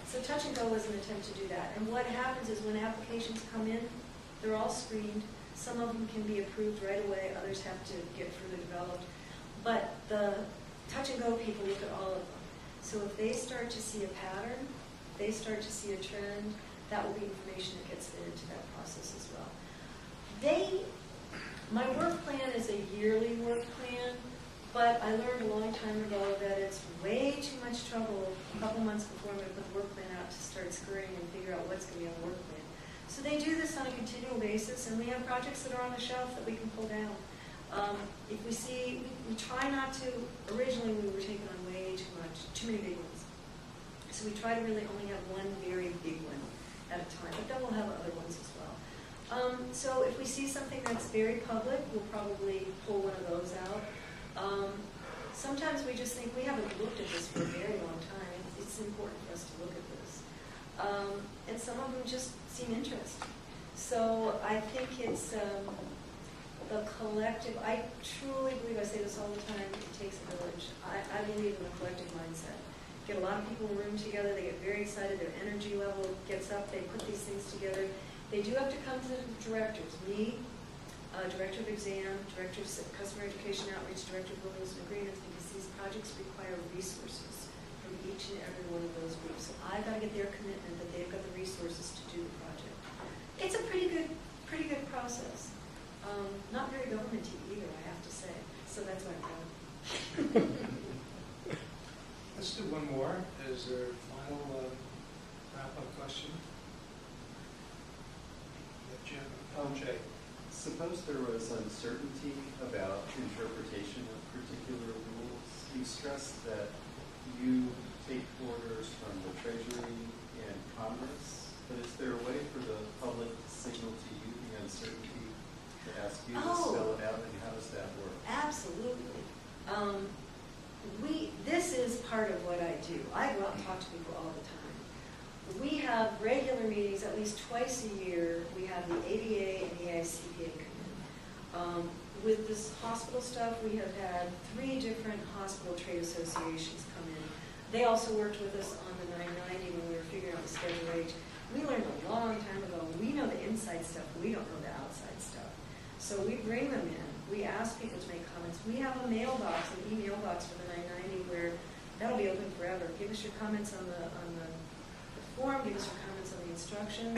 S4: So touch and go was an attempt to do that. And what happens is when applications come in, they're all screened. Some of them can be approved right away, others have to get further developed. But the touch and go people look at all of them. So if they start to see a pattern, they start to see a trend, that will be information that gets fed into that process as well. My work plan is a yearly work plan, but I learned a long time ago that it's way too much trouble a couple months before I'm going to put the work plan out to start scurrying and figure out what's going to be on the work plan. So they do this on a continual basis, and we have projects that are on the shelf that we can pull down. If we see, we try not to, originally we were taking on way too many big ones. So we try to really only have one very big one at a time, but then we'll have other ones as well. So if we see something that's very public, we'll probably pull one of those out. Sometimes we just think we haven't looked at this for a very long time. It's important for us to look at this. And some of them just seem interesting. So I think it's the collective, I truly believe, I say this all the time, it takes a village. I believe in the collective mindset. Get a lot of people in a room together, they get very excited, their energy level gets up, they put these things together. They do have to come to the directors. Me, Director of Exam, Director of Customer Education Outreach, Director of Rules and Agreements, because these projects require resources from each and every one of those groups. So I've got to get their commitment that they've got the resources to do the project. It's a pretty good process. Not very government-y either, I have to say. So that's what I'm proud.
S1: Let's do one more. Is there a final wrap-up question? Jim. Jay.
S8: Suppose there was uncertainty about interpretation of particular rules. You stressed that you take orders from the Treasury and Congress, but is there a way for the public to signal to you the uncertainty, to ask you to spell it out, and how does that work?
S4: Absolutely. This is part of what I do. I go out and talk to people all the time. We have regular meetings at least twice a year. We have the ABA and the AICPA come in. With this hospital stuff, we have had 3 different hospital trade associations come in. They also worked with us on the 990 when we were figuring out the schedule H. We learned a long time ago, we know the inside stuff, we don't know the outside stuff. So we bring them in, we ask people to make comments. We have a mailbox, an email box for the 990 where that'll be open forever. Give us your comments on the form, give us your comments on the instructions.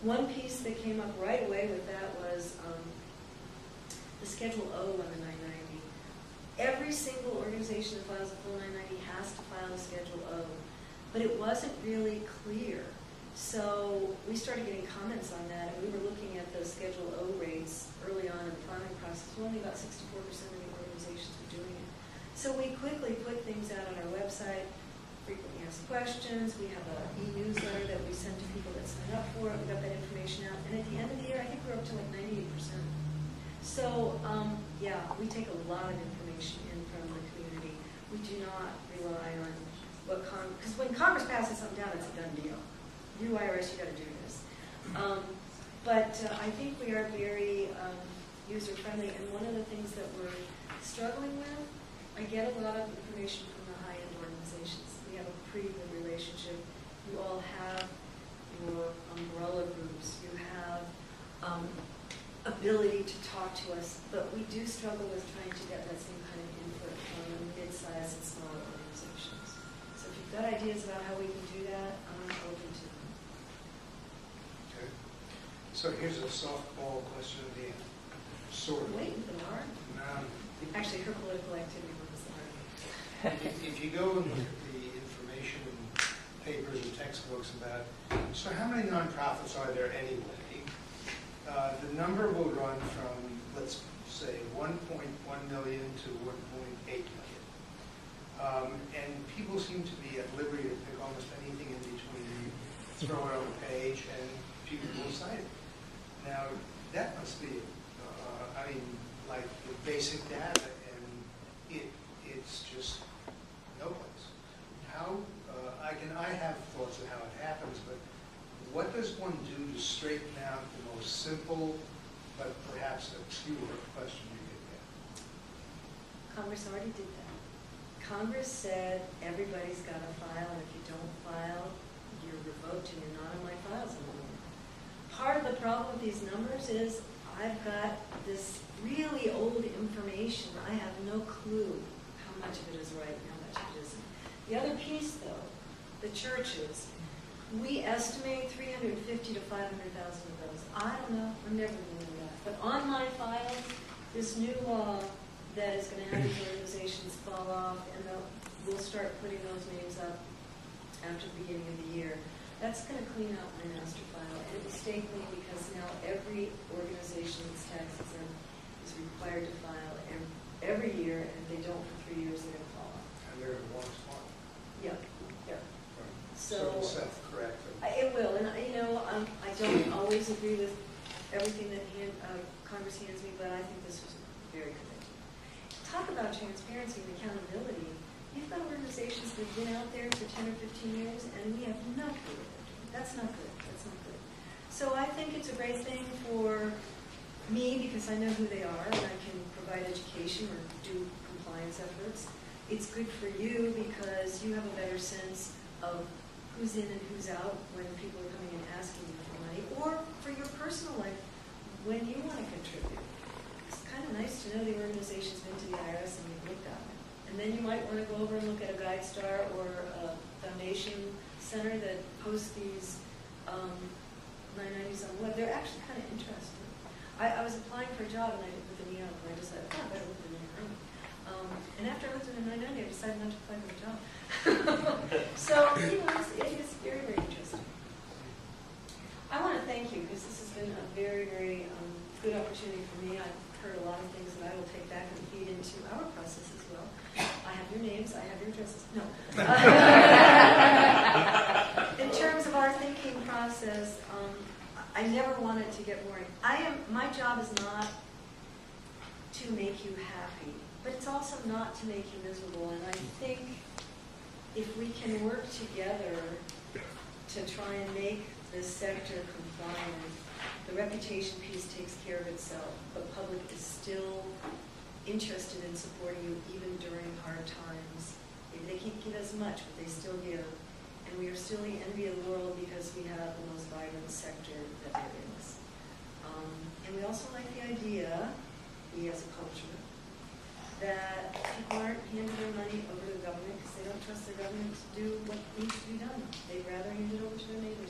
S4: One piece that came up right away with that was the Schedule O on the 990. Every single organization that files a full 990 has to file a Schedule O, but it wasn't really clear. So we started getting comments on that, and we were looking at the Schedule O rates early on in the filing process. Only about 64% of the organizations were doing it. So we quickly put things out on our website, frequently asked questions. We have an e-newsletter that we send to people that sign up for it. We got that information out. And at the end of the year, I think we're up to like 98%. So, yeah, we take a lot of information in from the community. We do not rely on what because when Congress passes something down, it's a done deal. You IRS, you got to do this. But I think we are very user-friendly. And one of the things that we're struggling with, I get a lot of information from the high-end organizations. We have a pretty good relationship. You all have your umbrella groups. You have ability to talk to us, but we do struggle with trying to get that same kind of input from mid-sized and smaller organizations. So if you've got ideas about how we can do that, I'm open to them.
S1: Okay. So here's a softball question at the end. Sort of.
S4: Wait, Bernard. Actually, her political activity was the hard.
S1: If you go and look at the information and papers and textbooks about, so how many nonprofits are there anyway? The number will run from, let's say, 1.1 million to 1.8 million. And people seem to be at liberty to pick almost anything in between, throw it on the page, and people will cite it. Now, that must be, like the basic data, and it's just no place. How, I have thoughts of how it happens, but what does one do to straighten out the most simple, but perhaps obscure question you get there?
S4: Congress already did that. Congress said everybody's got to file, and if you don't file, you're revoked and you're not on my files anymore. Part of the problem with these numbers is I've got this really old information. I have no clue how much of it is right and how much of it isn't. The other piece, though, the churches, we estimate 350 to 500,000 of those. I don't know. I'm never going to know that. But on my files, this new law that is going to have these organizations fall off, and we'll start putting those names up after the beginning of the year. That's going to clean out my master file. And mistakenly, because now every organization that's tax exempt is required to file every year, and if they don't for 3 years, they're going to fall off.
S1: And they're in the wrong spot.
S4: Yeah, yeah.
S1: So
S4: So
S1: self-correct.
S4: it will, and I don't always agree with everything that Congress hands me, but I think this was very good. Talk about transparency and accountability. You've got organizations that have been out there for 10 or 15 years, and we have no clue what they're doing. That's not good. That's not good. So I think it's a great thing for me because I know who they are, and I can provide education or do compliance efforts. It's good for you because you have a better sense of who's in and who's out when people are coming and asking you for money, or for your personal life when you want to contribute. It's kind of nice to know the organization's been to the IRS and you've looked at it. And then you might want to go over and look at a GuideStar or a foundation center that posts these 990s on the web. They're actually kind of interesting. I was applying for a job and I did with the NEO, and I decided, oh, I better look at the 990. And after I looked at the 990, I decided not to apply for the job. So, it is very, very interesting. I want to thank you because this has been a very, very good opportunity for me. I've heard a lot of things that I will take back and feed into our process as well. I have your names, I have your addresses. No. In terms of our thinking process, I never want it to get boring. My job is not to make you happy, but it's also not to make you miserable. And I think if we can work together to try and make this sector compliant, the reputation piece takes care of itself. The public is still interested in supporting you even during hard times. Maybe they can't give as much, but they still give. And we are still the envy of the world because we have the most vibrant sector that there is. And we also like the idea, we as a culture, that people aren't handing their money over to the government because they don't trust their government to do what needs to be done. They'd rather hand it over to their neighbors.